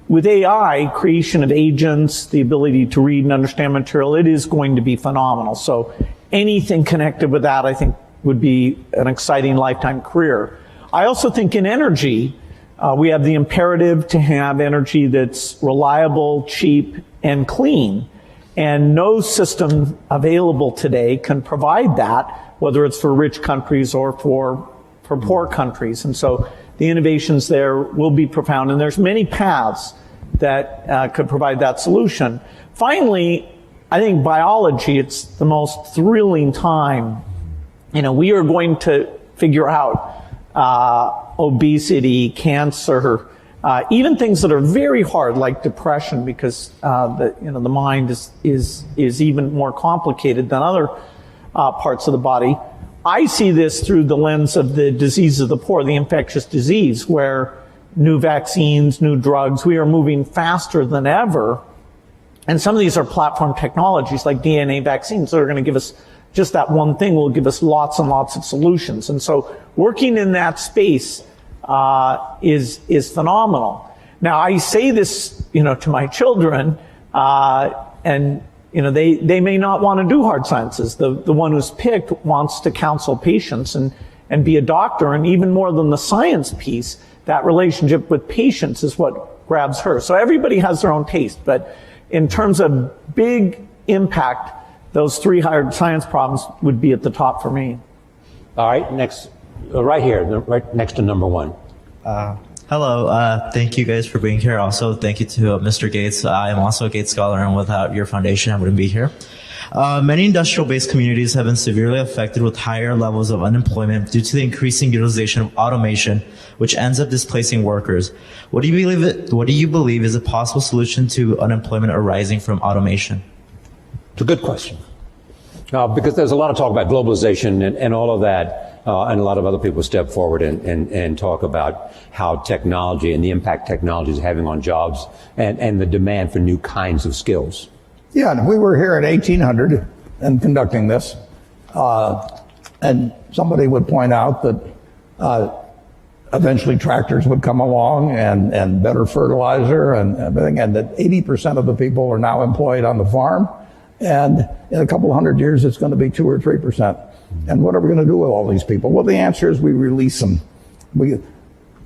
S4: With AI, creation of agents, the ability to read and understand material, it is going to be phenomenal. So anything connected with that, I think, would be an exciting lifetime career. I also think in energy, we have the imperative to have energy that's reliable, cheap, and clean. And no system available today can provide that, whether it's for rich countries or for poor countries. And so the innovations there will be profound. And there's many paths that could provide that solution. Finally, I think biology, it's the most thrilling time. We are going to figure out obesity, cancer, Even things that are very hard, like depression, because the mind is even more complicated than other parts of the body. I see this through the lens of the disease of the poor, the infectious disease, where new vaccines, new drugs, we are moving faster than ever. And some of these are platform technologies like DNA vaccines that are going to give us just that one thing will give us lots and lots of solutions. And so working in that space is phenomenal. Now, I say this, to my children, and they may not want to do hard sciences. The one who's picked wants to counsel patients and be a doctor, and even more than the science piece, that relationship with patients is what grabs her. So everybody has their own taste, but in terms of big impact, those 3 hard science problems would be at the top for me.
S2: All right, next, right here, right next to number 1.
S11: Hello, thank you guys for being here. Also, thank you to Mr. Gates. I am also a Gates Scholar, and without your foundation, I wouldn't be here. Many industrial-based communities have been severely affected with higher levels of unemployment due to the increasing utilization of automation, which ends up displacing workers. What do you believe is a possible solution to unemployment arising from automation?
S2: It's a good question. Because there's a lot of talk about globalization and all of that, and a lot of other people step forward and talk about how technology and the impact technology is having on jobs and the demand for new kinds of skills.
S3: Yeah, and we were here in 1800 and conducting this, and somebody would point out that eventually tractors would come along and better fertilizer and everything, and that 80% of the people are now employed on the farm, and in a couple of hundred years it's going to be 2 or 3%. And what are we going to do with all these people? Well, the answer is we release them.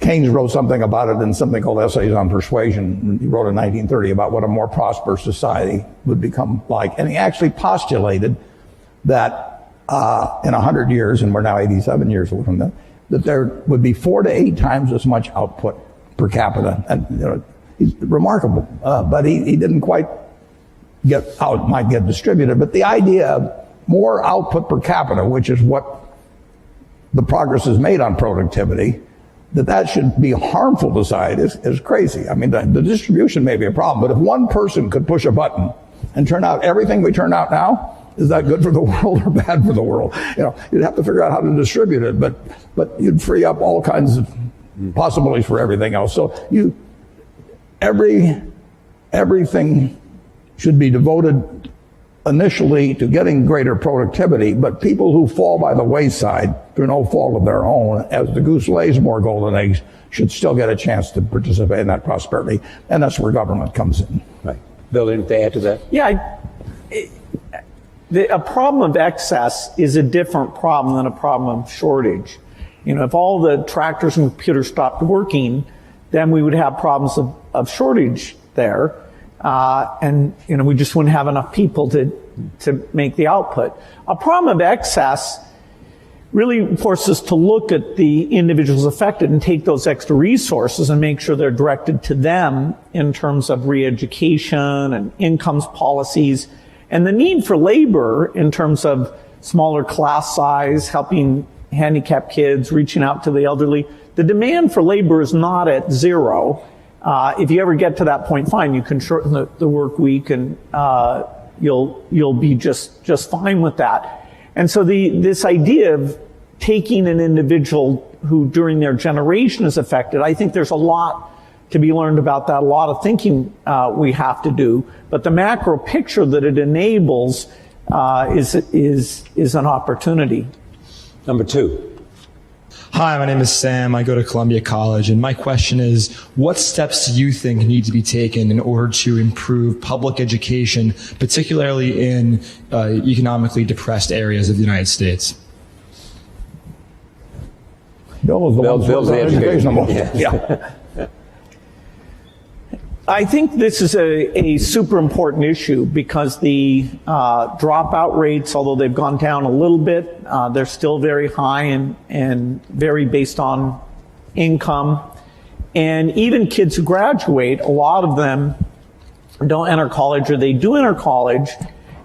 S3: Keynes wrote something about it in something called Essays on Persuasion. He wrote in 1930 about what a more prosperous society would become like. And he actually postulated that in 100 years, and we're now 87 years away from that there would be 4 to 8 times as much output per capita. And he's remarkable, but he didn't quite get how it might get distributed. But the idea of more output per capita, which is what the progress is made on productivity, that should be harmful to society is crazy. I mean, the distribution may be a problem, but if one person could push a button and turn out everything we turn out now, is that good for the world or bad for the world? You'd have to figure out how to distribute it, but you'd free up all kinds of possibilities for everything else. So everything should be devoted initially to getting greater productivity, but people who fall by the wayside through no fault of their own, as the goose lays more golden eggs, should still get a chance to participate in that prosperity. And that's where government comes in.
S2: Right. Bill, anything to add to that?
S4: Yeah. A problem of excess is a different problem than a problem of shortage. If all the tractors and computers stopped working, then we would have problems of shortage there. And we just wouldn't have enough people to make the output. A problem of excess really forces us to look at the individuals affected and take those extra resources and make sure they're directed to them in terms of re-education and incomes policies, and the need for labor in terms of smaller class size, helping handicapped kids, reaching out to the elderly. The demand for labor is not at zero. If you ever get to that point, fine, you can shorten the work week, and you'll be just fine with that. And so this idea of taking an individual who during their generation is affected, I think there's a lot to be learned about that, a lot of thinking we have to do. But the macro picture that it enables is an opportunity.
S2: Number 2.
S12: Hi, my name is Sam. I go to Columbia College, and my question is, what steps do you think need to be taken in order to improve public education, particularly in economically depressed areas of the United States?
S3: Bill's the educational.
S2: Yeah.
S4: I think this is a super important issue because the dropout rates, although they've gone down a little bit, they're still very high and very based on income. And even kids who graduate, a lot of them don't enter college, or they do enter college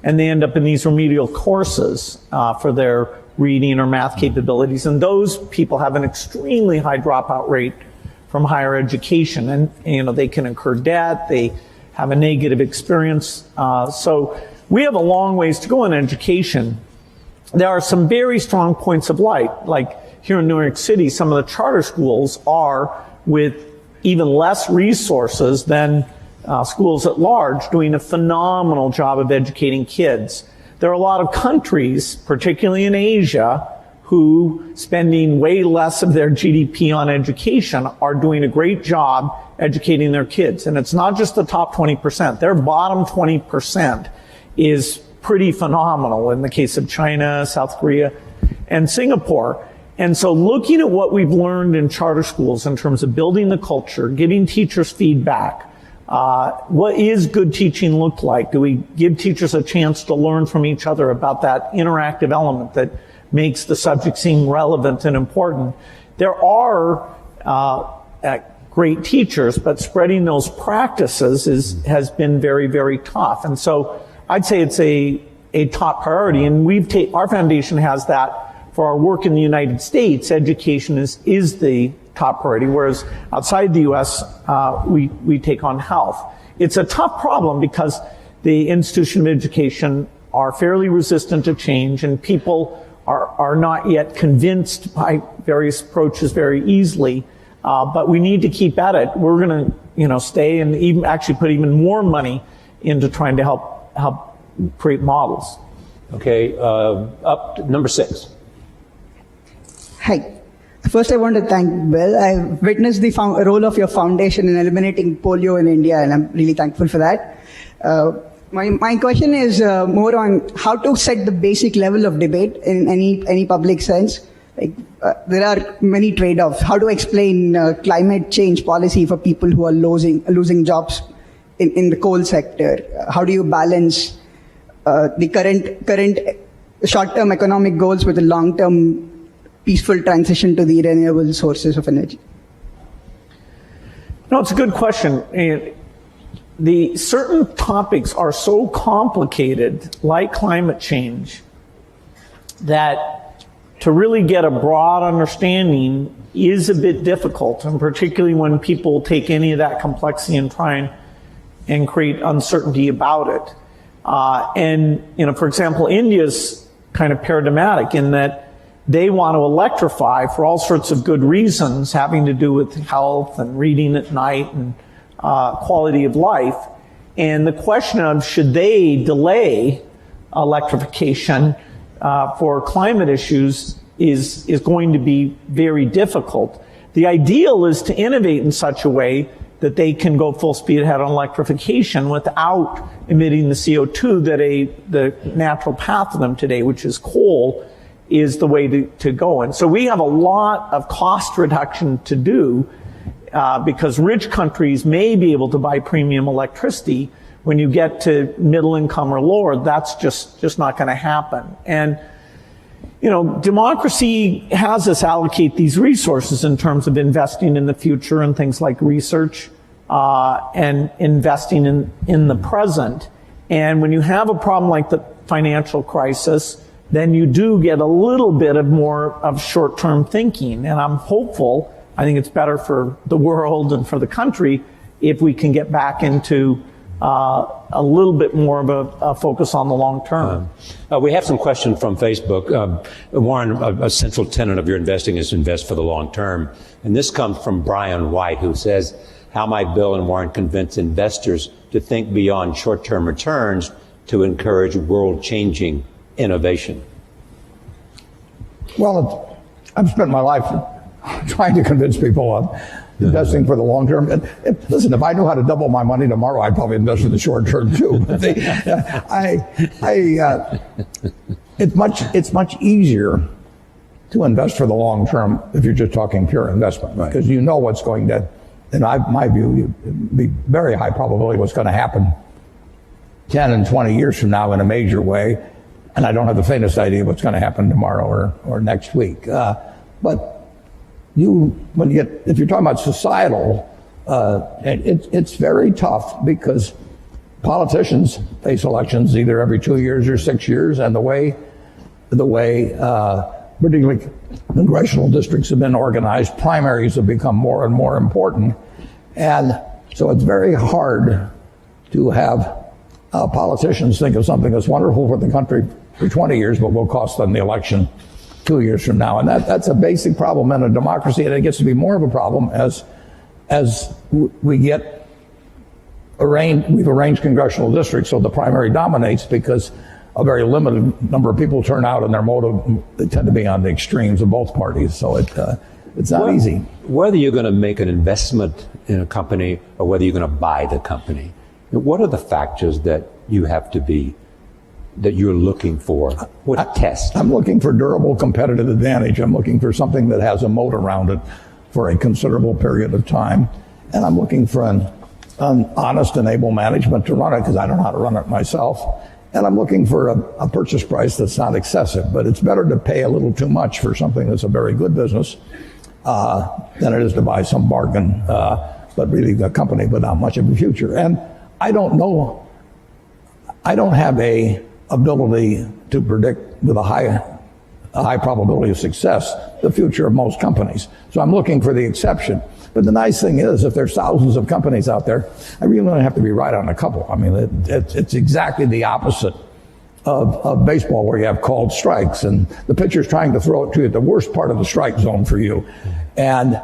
S4: and they end up in these remedial courses for their reading or math capabilities. And those people have an extremely high dropout rate from higher education. And, they can incur debt, they have a negative experience. So we have a long ways to go in education. There are some very strong points of light, like here in New York City, some of the charter schools are with even less resources than schools at large, doing a phenomenal job of educating kids. There are a lot of countries, particularly in Asia, who, spending way less of their GDP on education, are doing a great job educating their kids. And it's not just the top 20%. Their bottom 20% is pretty phenomenal in the case of China, South Korea, and Singapore. And so looking at what we've learned in charter schools in terms of building the culture, giving teachers feedback, what is good teaching look like? Do we give teachers a chance to learn from each other about that interactive element that makes the subject seem relevant and important? There are great teachers, but spreading those practices has been very, very tough. And so I'd say it's a top priority, and our foundation has that for our work in the United States. Education is the top priority, whereas outside the U.S., we take on health. It's a tough problem because the institution of education are fairly resistant to change, and people are not yet convinced by various approaches very easily. But we need to keep at it. We're going to, stay and even actually put even more money into trying to help create models.
S2: Okay, up to number 6.
S13: Hi. First, I want to thank Bill. I've witnessed the role of your foundation in eliminating polio in India, and I'm really thankful for that. My question is more on how to set the basic level of debate in any public sense. Like, there are many trade-offs. How to explain climate change policy for people who are losing jobs in the coal sector? How do you balance the current short-term economic goals with the long-term peaceful transition to the renewable sources of energy?
S4: No, it's a good question. The certain topics are so complicated, like climate change, that to really get a broad understanding is a bit difficult, and particularly when people take any of that complexity and try and create uncertainty about it. For example, India's kind of paradigmatic in that they want to electrify for all sorts of good reasons having to do with health and reading at night and quality of life. And the question of should they delay electrification for climate issues is going to be very difficult. The ideal is to innovate in such a way that they can go full speed ahead on electrification without emitting the CO2 that the natural path of them today, which is coal, is the way to go. And so we have a lot of cost reduction to do because rich countries may be able to buy premium electricity. When you get to middle income or lower, that's just not going to happen. And democracy has us allocate these resources in terms of investing in the future and things like research and investing in the present. And when you have a problem like the financial crisis, then you do get a little bit of more of short-term thinking. And I'm hopeful, I think it's better for the world and for the country if we can get back into a little bit more of a focus on the long term.
S2: We have some questions from Facebook. Warren, a central tenet of your investing is to invest for the long term. And this comes from Brian White, who says, how might Bill and Warren convince investors to think beyond short-term returns to encourage world-changing innovation?
S3: Well, I've spent my life trying to convince people of investing for the long term. And listen, if I knew how to double my money tomorrow, I'd probably invest for the short term too. It's much easier to invest for the long term if you're just talking pure investment, because you know what's going to, in my view, be very high probability what's going to happen 10 and 20 years from now in a major way. And I don't have the faintest idea what's going to happen tomorrow or next week. But if you're talking about societal, it's very tough because politicians face elections either every 2 years or 6 years, and the way particularly congressional districts have been organized, primaries have become more and more important. And so it's very hard to have politicians think of something that's wonderful for the country for 20 years, but will cost them the election 2 years from now. And that's a basic problem in a democracy, and it gets to be more of a problem as we've arranged congressional districts so the primary dominates, because a very limited number of people turn out, and their motive, they tend to be on the extremes of both parties. So it's not easy.
S2: Whether you're going to make an investment in a company or whether you're going to buy the company, what are the factors that you're looking for? What test?
S3: I'm looking for durable competitive advantage. I'm looking for something that has a moat around it for a considerable period of time. And I'm looking for an honest and able management to run it, because I don't know how to run it myself. And I'm looking for a purchase price that's not excessive. But it's better to pay a little too much for something that's a very good business than it is to buy some bargain, but really a company without much of a future. And I don't know. I don't have a ability to predict with a high probability of success the future of most companies. So I'm looking for the exception. But the nice thing is, if there's thousands of companies out there, I really only have to be right on a couple. I mean, it's exactly the opposite of baseball, where you have called strikes, and the pitcher's trying to throw it to you at the worst part of the strike zone for you. And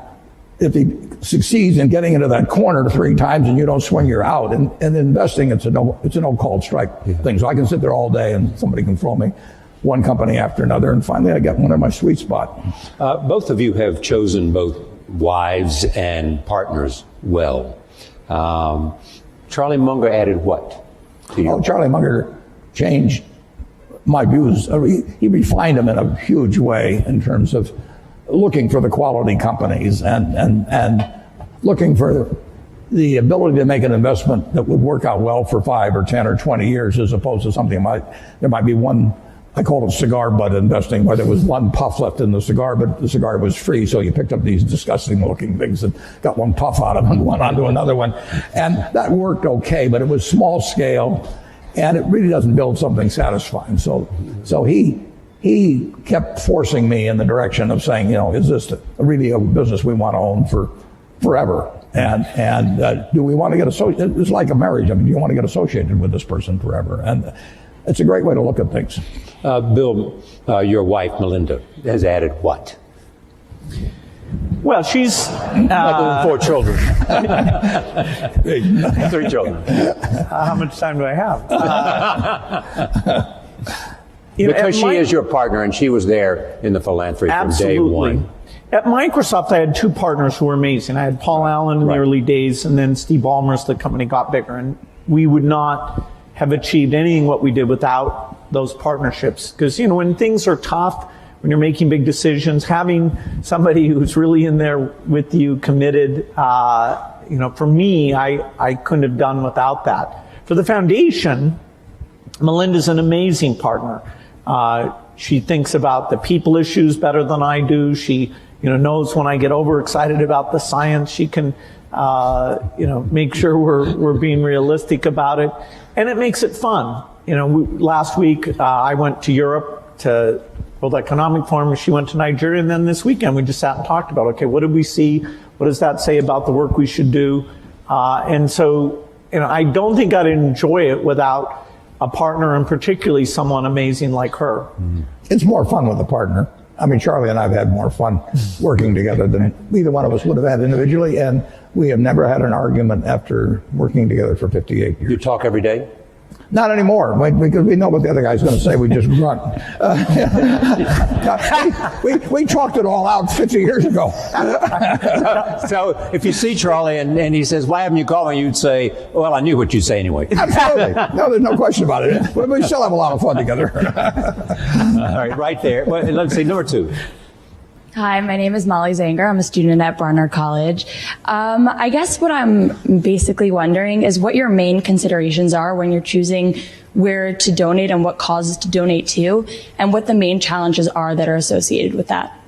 S3: if he succeeds in getting into that corner 3 times and you don't swing, you're out. And investing, it's a no called strike thing. So I can sit there all day and somebody can throw me one company after another, and finally I get one in my sweet spot.
S2: Both of you have chosen both wives and partners well. Charlie Munger added what to you?
S3: Oh, Charlie Munger changed my views. He refined them in a huge way in terms of looking for the quality companies and looking for the ability to make an investment that would work out well for 5 or 10 or 20 years, as opposed to something there might be one, I call it cigar butt investing, where there was one puff left in the cigar, but the cigar was free, so you picked up these disgusting looking things and got one puff out of them and went on to another one. And that worked okay, but it was small scale, and it really doesn't build something satisfying. So he kept forcing me in the direction of saying, is this really a business we want to own for forever? And do we want to get associated? It's like a marriage. I mean, do you want to get associated with this person forever? And it's a great way to look at things.
S2: Bill, your wife, Melinda, has added what?
S4: Well, she's
S2: 4 children. 3 children.
S4: How much time do I have?
S2: Because she is your partner, and she was there in the philanthropy from day one.
S4: At Microsoft, I had 2 partners who were amazing. I had Paul Allen in the early days, and then Steve Ballmer as the company got bigger. And we would not have achieved anything what we did without those partnerships. Because, when things are tough, when you're making big decisions, having somebody who's really in there with you, committed, for me, I couldn't have done without that. For the foundation, Melinda's an amazing partner. She thinks about the people issues better than I do. She, knows when I get overexcited about the science. She can, make sure we're being realistic about it, and it makes it fun. Last week I went to Europe to World Economic Forum. She went to Nigeria, and then this weekend we just sat and talked about, okay, what did we see? What does that say about the work we should do? And so, I don't think I'd enjoy it without a partner, and particularly someone amazing like her.
S3: Mm-hmm. It's more fun with a partner. I mean, Charlie and I have had more fun working together than either one of us would have had individually, and we have never had an argument after working together for 58 years.
S2: You talk every day?
S3: Not anymore, because we know what the other guy's going to say. We just run. We talked it all out 50 years ago.
S2: So if you see Charlie and he says, "Why haven't you called me?" you'd say, "Well, I knew what you'd say anyway."
S3: Absolutely. No, there's no question about it. We still have a lot of fun together.
S2: All right, right there. Well, let's see, number 2.
S14: Hi, my name is Molly Zanger. I'm a student at Barnard College. I guess what I'm basically wondering is what your main considerations are when you're choosing where to donate and what causes to donate to, and what the main challenges are that are associated with that.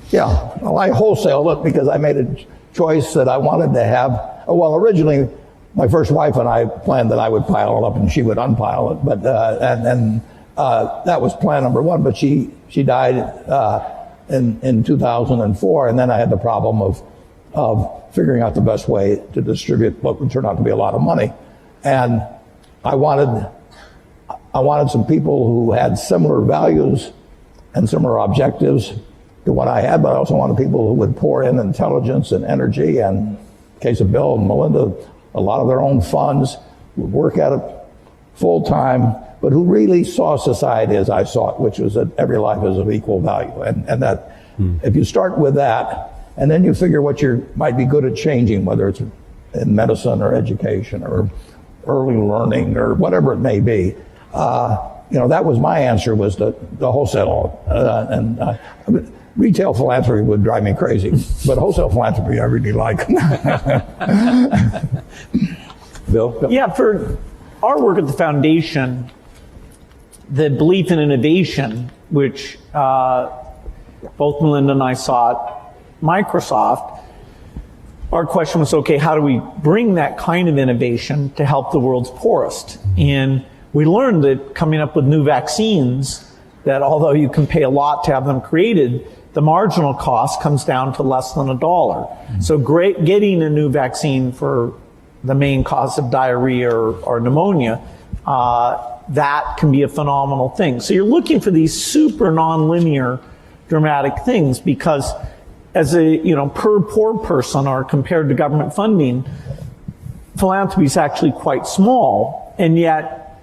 S3: Yeah, well, I wholesaled it because I made a choice that I wanted to have. Well, originally, my first wife and I planned that I would pile it up and she would unpile it, but and That was plan number one, but she died in 2004, and then I had the problem of figuring out the best way to distribute what would turn out to be a lot of money. And I wanted some people who had similar values and similar objectives to what I had, but I also wanted people who would pour in intelligence and energy, and in the case of Bill and Melinda, a lot of their own funds, would work at it full time, but who really saw society as I saw it, which was that every life is of equal value. And that if you start with that, and then you figure what you might be good at changing, whether it's in medicine or education or early learning or whatever it may be, that was my answer, was the wholesale. Retail philanthropy would drive me crazy, but wholesale philanthropy I really like.
S2: Bill?
S4: Yeah, for our work at the foundation, the belief in innovation, which both Melinda and I saw at Microsoft, our question was, okay, how do we bring that kind of innovation to help the world's poorest? And we learned that coming up with new vaccines, that although you can pay a lot to have them created, the marginal cost comes down to less than $1. So getting a new vaccine for the main cause of diarrhea or pneumonia, that can be a phenomenal thing. So you're looking for these super nonlinear dramatic things, because as a, per poor person or compared to government funding, philanthropy is actually quite small. And yet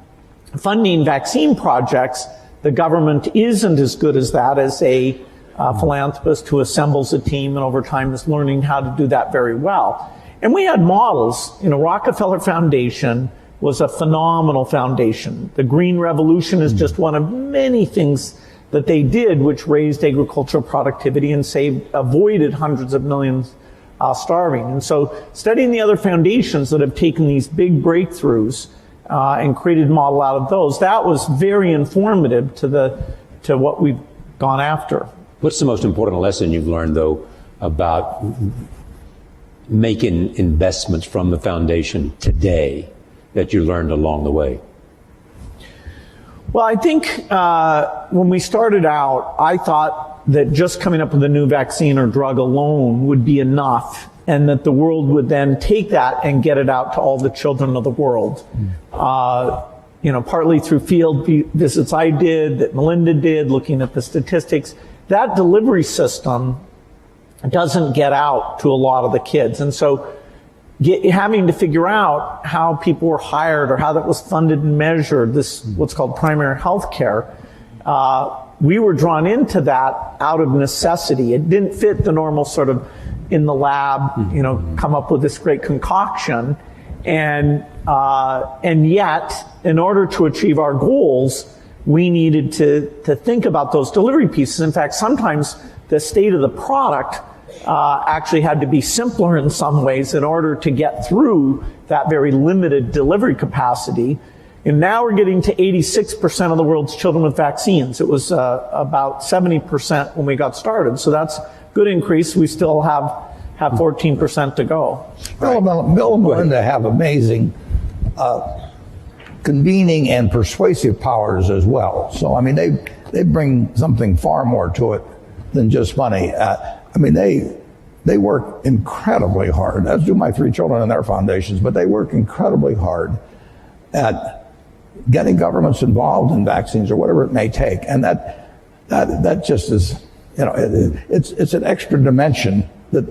S4: funding vaccine projects, the government isn't as good as that, as a philanthropist who assembles a team and over time is learning how to do that very well. And we had models. Rockefeller Foundation was a phenomenal foundation. The Green Revolution is just one of many things that they did, which raised agricultural productivity and avoided hundreds of millions starving. And so studying the other foundations that have taken these big breakthroughs and created a model out of those, that was very informative to what we've gone after.
S2: What's the most important lesson you've learned, though, about making investments from the foundation today that you learned along the way?
S4: Well, I think when we started out, I thought that just coming up with a new vaccine or drug alone would be enough, and that the world would then take that and get it out to all the children of the world. Partly through field visits I did, that Melinda did, looking at the statistics. That delivery system doesn't get out to a lot of the kids. And so having to figure out how people were hired or how that was funded and measured, this what's called primary health care, we were drawn into that out of necessity. It didn't fit the normal sort of in the lab, come up with this great concoction. And yet, in order to achieve our goals, we needed to think about those delivery pieces. In fact, sometimes the state of the product actually had to be simpler in some ways in order to get through that very limited delivery capacity. And now we're getting to 86% of the world's children with vaccines. It was about 70% when we got started. So that's a good increase. We still have 14% to go.
S3: Bill and Melinda have amazing convening and persuasive powers as well. So, they bring something far more to it than just money. They work incredibly hard, as do my 3 children and their foundations, but they work incredibly hard at getting governments involved in vaccines or whatever it may take. And that just is, it's an extra dimension that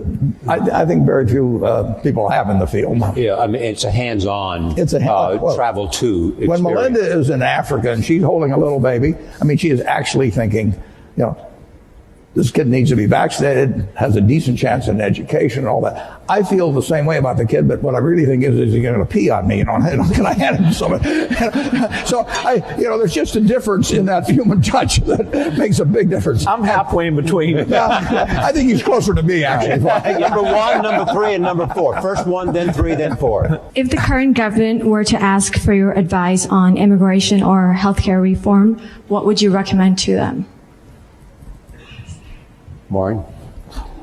S3: I think very few people have in the field.
S2: Yeah, it's a hands-on travel to experience.
S3: When Melinda is in Africa and she's holding a little baby, she is actually thinking, this kid needs to be vaccinated, has a decent chance in education and all that. I feel the same way about the kid, but what I really think is he's going to pee on me, can I hand him something? So there's just a difference in that human touch that makes a big difference.
S4: I'm halfway in between.
S3: I think he's closer to me, actually.
S2: Number 1, number 3, and number 4. First 1, then 3, then 4.
S15: If the current government were to ask for your advice on immigration or healthcare reform, what would you recommend to them?
S2: Maureen?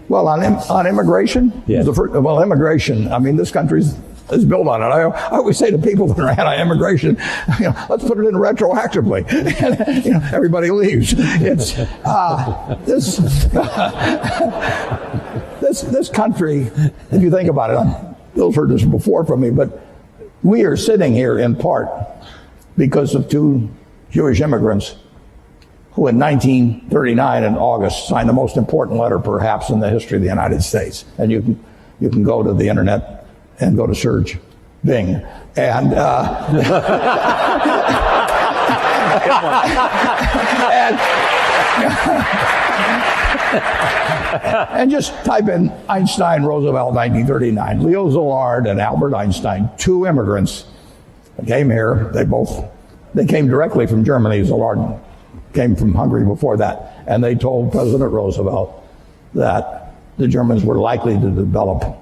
S3: Well, on immigration?
S2: Yes.
S3: Immigration, this country's is built on it. I always say to people that are anti-immigration, let's put it in retroactively. And, everybody leaves. It's this country, if you think about it, Bill's heard this before from me, but we are sitting here in part because of two Jewish immigrants who in 1939 in August signed the most important letter perhaps in the history of the United States. And you can go to the internet and go to search Bing. And, and just type in Einstein, Roosevelt, 1939. Leo Szilard and Albert Einstein, two immigrants, came here. They came directly from Germany. Szilard came from Hungary before that. And they told President Roosevelt that the Germans were likely to develop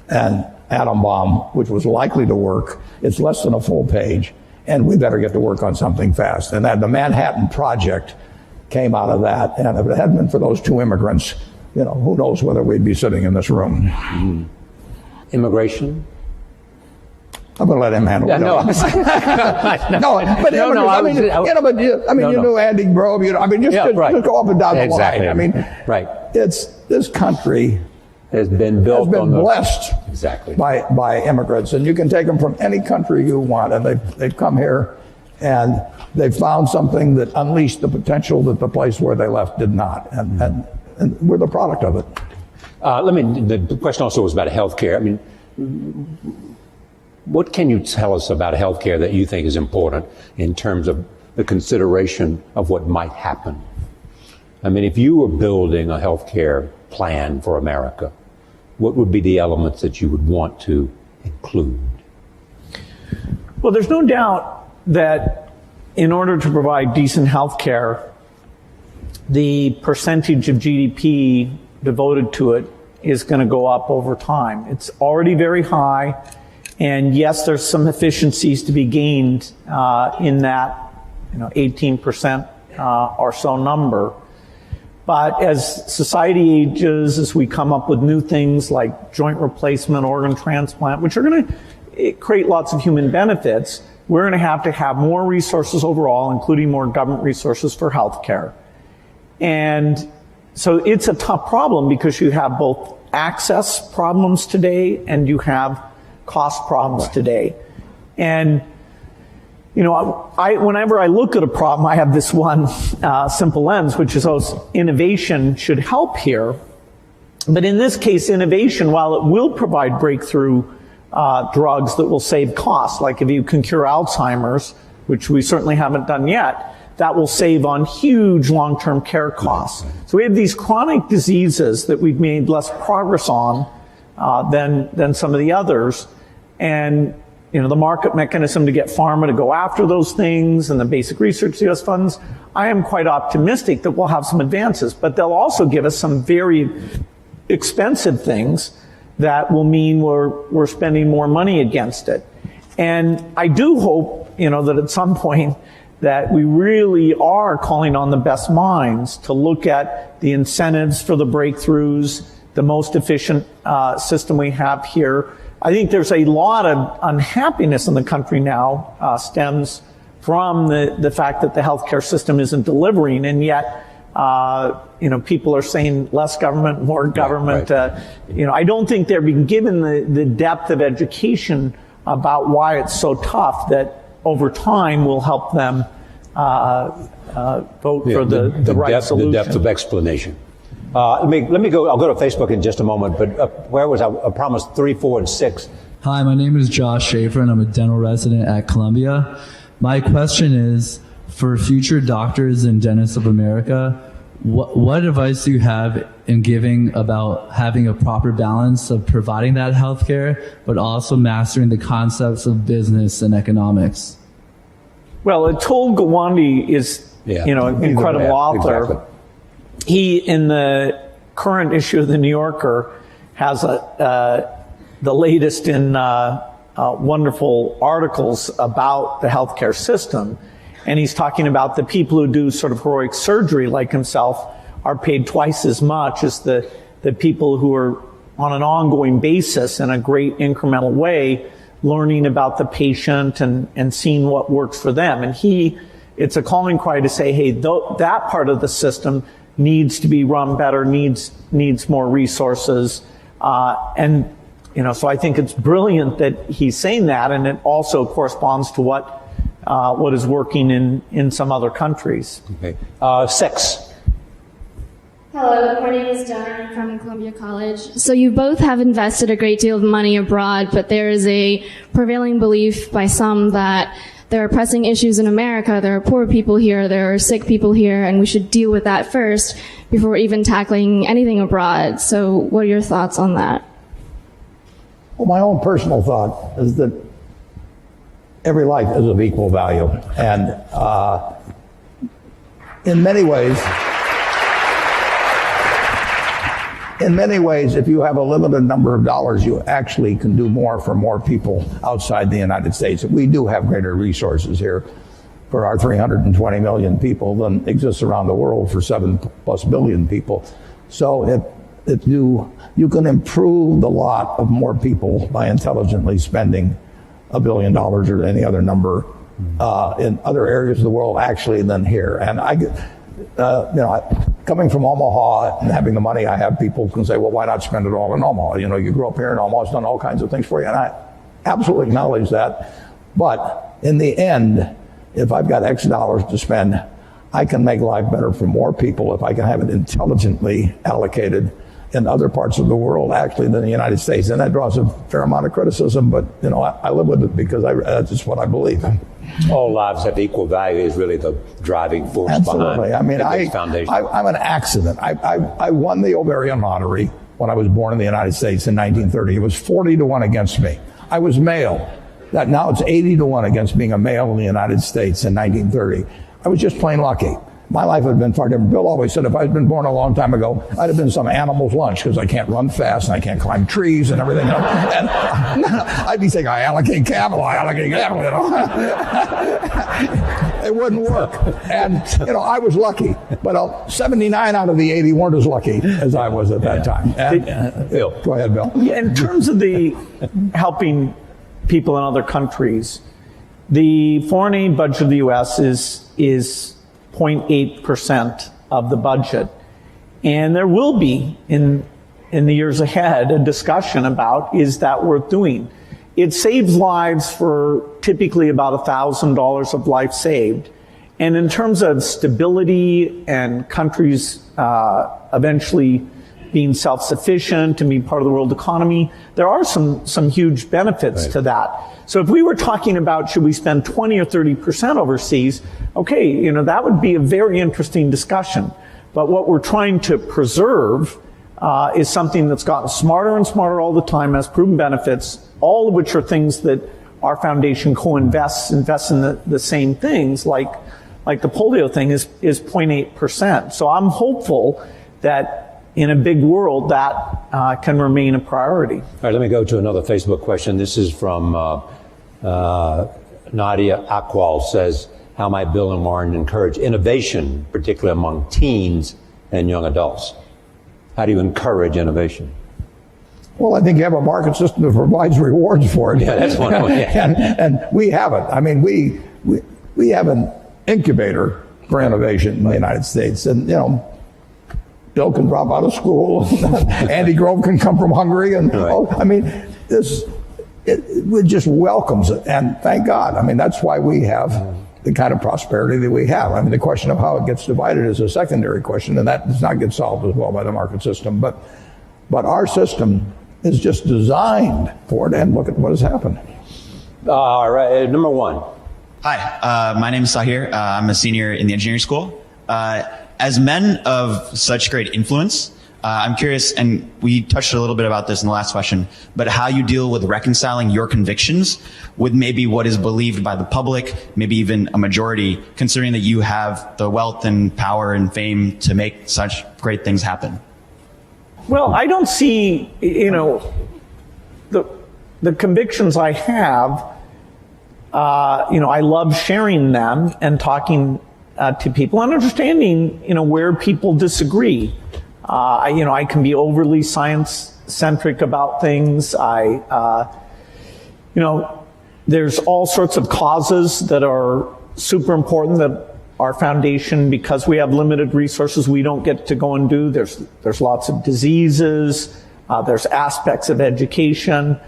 S3: an atom bomb, which was likely to work. It's less than a full page, and we better get to work on something fast. And that the Manhattan Project came out of that. And if it hadn't been for those two immigrants, who knows whether we'd be sitting in this room.
S2: Mm-hmm. Immigration?
S3: I'm going to let him handle it. You knew Andy Grove. Just go up and down the line. I mean,
S2: right.
S3: It's this country
S2: has been built
S3: blessed
S2: exactly
S3: by immigrants, and you can take them from any country you want, and they've come here and they've found something that unleashed the potential that the place where they left did not, and we're the product of it.
S2: The question also was about healthcare. I mean, what can you tell us about healthcare that you think is important in terms of the consideration of what might happen? I mean, if you were building a healthcare plan for America, what would be the elements that you would want to include?
S4: Well, there's no doubt that in order to provide decent health care, the percentage of GDP devoted to it is going to go up over time. It's already very high, and yes, there's some efficiencies to be gained in that 18% or so number. But as society ages, as we come up with new things like joint replacement, organ transplant, which are going to create lots of human benefits, we're going to have more resources overall, including more government resources for healthcare. And so it's a tough problem because you have both access problems today and you have cost problems today. And whenever I look at a problem, I have this one simple lens, which is innovation should help here. But in this case, innovation, while it will provide breakthrough drugs that will save costs, like if you can cure Alzheimer's, which we certainly haven't done yet, that will save on huge long-term care costs. So we have these chronic diseases that we've made less progress on than some of the others. And the market mechanism to get pharma to go after those things and the basic research US funds, I am quite optimistic that we'll have some advances, but they'll also give us some very expensive things that will mean we're spending more money against it. And I do hope, that at some point that we really are calling on the best minds to look at the incentives for the breakthroughs, the most efficient system we have here. I think there's a lot of unhappiness in the country now stems from the fact that the healthcare system isn't delivering, and yet people are saying less government, more government. Right. I don't think they're being given the depth of education about why it's so tough that over time will help them vote for the right solution.
S2: The depth of explanation. Let me go. I'll go to Facebook in just a moment. But where was I? I promised 3, 4, and 6.
S16: Hi, my name is Josh Schaefer, and I'm a dental resident at Columbia. My question is, for future doctors and dentists of America, what advice do you have in giving about having a proper balance of providing that healthcare, but also mastering the concepts of business and economics?
S4: Well, Atul Gawande is, an incredible author. Exactly. He, in the current issue of The New Yorker, has the latest in wonderful articles about the healthcare system. And he's talking about the people who do sort of heroic surgery like himself are paid twice as much as the people who are on an ongoing basis in a great incremental way learning about the patient and seeing what works for them. And it's a calling cry to say, hey, that part of the system needs to be run better, needs more resources. And, so I think it's brilliant that he's saying that, and it also corresponds to what is working in some other countries.
S2: Okay. 6.
S17: Hello, my name is Donna. I'm from Columbia College. So you both have invested a great deal of money abroad, but there is a prevailing belief by some that there are pressing issues in America. There are poor people here, there are sick people here, and we should deal with that first before even tackling anything abroad. So what are your thoughts on that?
S3: Well, my own personal thought is that every life is of equal value. And in many ways, if you have a limited number of dollars, you actually can do more for more people outside the United States. We do have greater resources here for our 320 million people than exists around the world for 7+ billion people. So if you can improve the lot of more people by intelligently spending $1 billion or any other number in other areas of the world actually than here. And coming from Omaha and having the money I have, people can say, well, why not spend it all in Omaha? You grew up here in Omaha, it's done all kinds of things for you. And I absolutely acknowledge that. But in the end, if I've got X dollars to spend, I can make life better for more people if I can have it intelligently allocated in other parts of the world, actually, than the United States. And that draws a fair amount of criticism, but I live with it because that's just what I believe.
S2: All lives have equal value is really the driving force
S3: Absolutely.
S2: behind the foundation.
S3: I'm an accident. I won the ovarian lottery when I was born in the United States in 1930. It was 40-1 against me. I was male. Now it's 80-1 against being a male in the United States in 1930. I was just plain lucky. My life would have been far different. Bill always said if I'd been born a long time ago, I'd have been some animal's lunch because I can't run fast and I can't climb trees and everything else. And I'd be saying, I allocate cattle. It wouldn't work. And, I was lucky. But 79 out of the 80 weren't as lucky as I was at that time. And,
S2: Bill.
S3: Go ahead, Bill.
S4: Yeah, in terms of the helping people in other countries, the foreign aid budget of the U.S. is 0.8% of the budget. And there will be, in the years ahead, a discussion about, is that worth doing? It saves lives for typically about $1,000 of life saved. And in terms of stability and countries eventually being self-sufficient and being part of the world economy, there are some huge benefits to that. So if we were talking about should we spend 20 or 30% overseas, okay, that would be a very interesting discussion. But what we're trying to preserve is something that's gotten smarter and smarter all the time, has proven benefits, all of which are things that our foundation co-invests in the same things, like the polio thing is 0.8%. So I'm hopeful that in a big world, that can remain a priority.
S2: All right, let me go to another Facebook question. This is from Nadia Akwal, says, how might Bill and Warren encourage innovation, particularly among teens and young adults? How do you encourage innovation?
S3: Well, I think you have a market system that provides rewards for it.
S2: Yeah, that's one way. Yeah.
S3: and we have it. I mean, we have an incubator for innovation in the United States. And, Bill can drop out of school. Andy Grove can come from Hungary. And it just welcomes it. And thank God. I mean, that's why we have the kind of prosperity that we have. I mean, the question of how it gets divided is a secondary question, and that does not get solved as well by the market system. But our system is just designed for it, and look at what has happened.
S2: All right, number 1.
S18: Hi, my name is Sahir. I'm a senior in the engineering school. As men of such great influence, I'm curious, and we touched a little bit about this in the last question, but how you deal with reconciling your convictions with maybe what is believed by the public, maybe even a majority, considering that you have the wealth and power and fame to make such great things happen.
S4: Well, I don't see, the convictions I have, I love sharing them and talking to people and understanding, where people disagree. I can be overly science-centric about things. There's all sorts of causes that are super important that our foundation, because we have limited resources, we don't get to go and do. There's lots of diseases. There's aspects of education.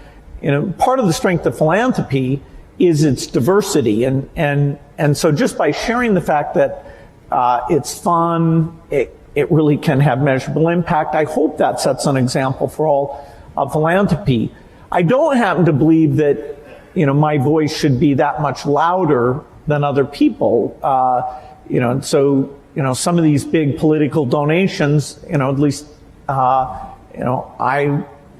S4: Part of the strength of philanthropy is its diversity. And so just by sharing the fact that it's fun, it really can have measurable impact, I hope that sets an example for all of philanthropy. I don't happen to believe that, my voice should be that much louder than other people. And so, some of these big political donations, at least, I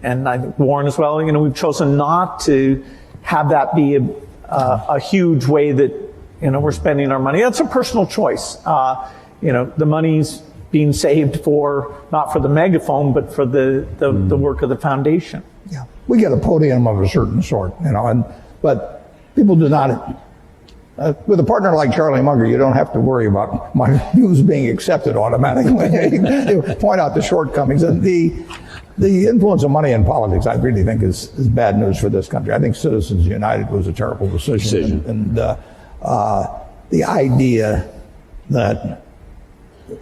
S4: think Warren as well, we've chosen not to have that be a huge way that, we're spending our money. That's a personal choice. The money's being saved not for the megaphone, but for the work of the foundation.
S3: Yeah. We get a podium of a certain sort, but people do not. With a partner like Charlie Munger, you don't have to worry about my views being accepted automatically. You point out the shortcomings. And the influence of money in politics, I really think, is bad news for this country. I think Citizens United was a terrible decision. And the idea that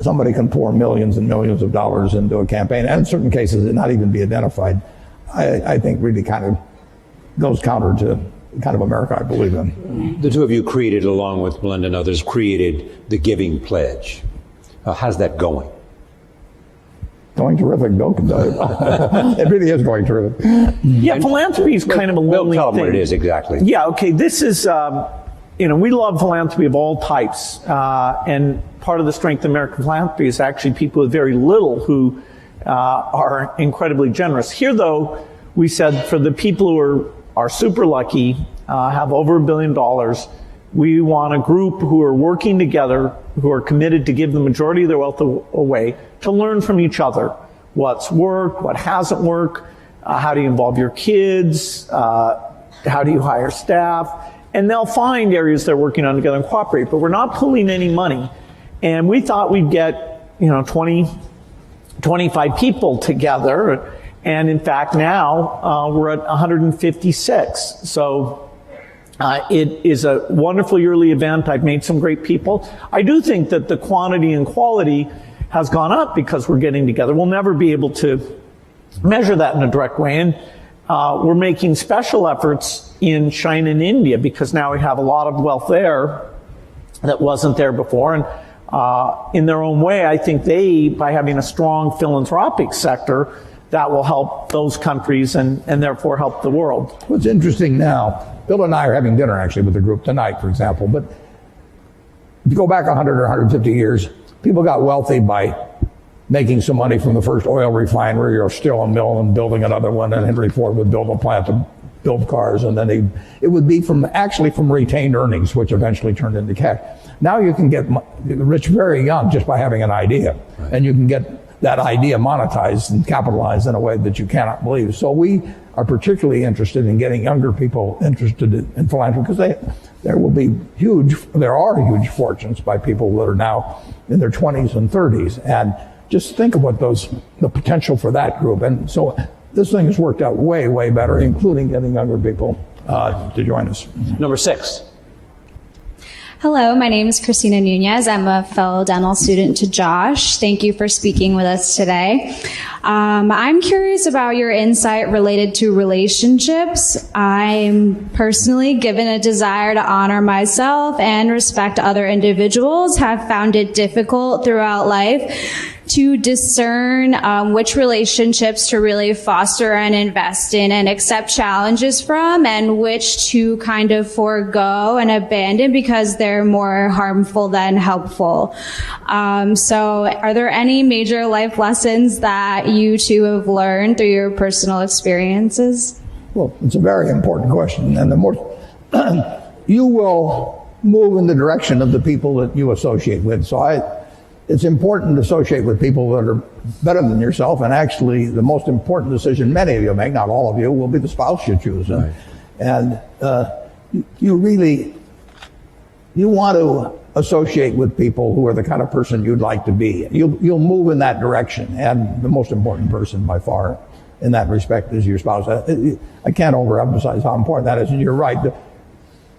S3: somebody can pour millions and millions of dollars into a campaign, and in certain cases it not even be identified, I think really kind of goes counter to the kind of America I believe in.
S2: The two of you created, along with Melinda and others, created the Giving Pledge. How's that going?
S3: Going terrific, Bill can tell you. It really is going terrific.
S4: Yeah, philanthropy is kind of a lonely
S2: tell them
S4: thing.
S2: what it is exactly.
S4: Yeah, okay, this is, we love philanthropy of all types. And part of the strength of American philanthropy is actually people with very little who are incredibly generous. Here, though, we said for the people who are super lucky, have over $1 billion, we want a group who are working together, who are committed to give the majority of their wealth away, to learn from each other. What's worked, what hasn't worked, how do you involve your kids, how do you hire staff, and they'll find areas they're working on together and cooperate, but we're not pulling any money. And we thought we'd get, 20, 25 people together, and in fact now we're at 156. So it is a wonderful yearly event. I've made some great people. I do think that the quantity and quality has gone up because we're getting together. We'll never be able to measure that in a direct way. And we're making special efforts in China and India because now we have a lot of wealth there that wasn't there before. And in their own way, I think by having a strong philanthropic sector, that will help those countries and therefore help the world.
S3: What's interesting now, Bill and I are having dinner actually with the group tonight, for example, but if you go back 100 or 150 years, people got wealthy by making some money from the first oil refinery or steel and mill and building another one, and Henry Ford would build a plant to build cars, and then it would be from retained earnings, which eventually turned into cash. Now you can get rich very young just by having an idea, and you can get that idea monetized and capitalized in a way that you cannot believe. So we are particularly interested in getting younger people interested in philanthropy because there are huge fortunes by people that are now in their 20s and 30s. And just think of what the potential for that group. And so this thing has worked out way, way better, including getting younger people to join us.
S2: Number 6.
S19: Hello, my name is Christina Nunez. I'm a fellow dental student to Josh. Thank you for speaking with us today. I'm curious about your insight related to relationships. I'm personally, given a desire to honor myself and respect other individuals, have found it difficult throughout life to discern which relationships to really foster and invest in and accept challenges from, and which to kind of forego and abandon because they're more harmful than helpful. So are there any major life lessons that you two have learned through your personal experiences?
S3: Well, it's a very important question, and the more you will move in the direction of the people that you associate with. So it's important to associate with people that are better than yourself, and actually the most important decision many of you make, not all of you, will be the spouse you choose. Right. And you want to associate with people who are the kind of person you'd like to be. You'll move in that direction, and the most important person by far in that respect is your spouse. I can't overemphasize how important that is, and you're right.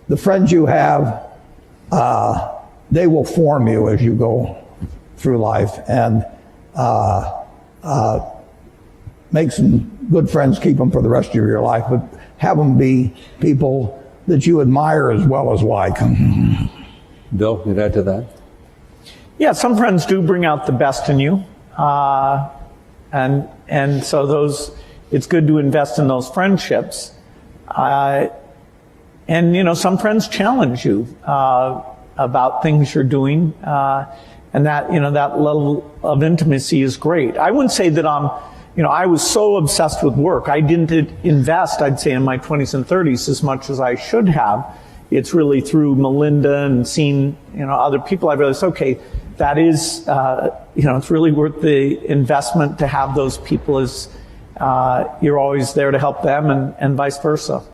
S3: the friends you have, they will form you as you go through life, and make some good friends, keep them for the rest of your life, but have them be people that you admire as well as like.
S2: Bill, you'd add to that?
S4: Yeah, some friends do bring out the best in you. And so it's good to invest in those friendships. And, some friends challenge you, about things you're doing. And that level of intimacy is great. I wouldn't say that I was so obsessed with work. I didn't invest, I'd say, in my 20s and 30s as much as I should have. It's really through Melinda and seeing, other people, I realized, okay, that is, it's really worth the investment to have those people as, you're always there to help them and vice versa.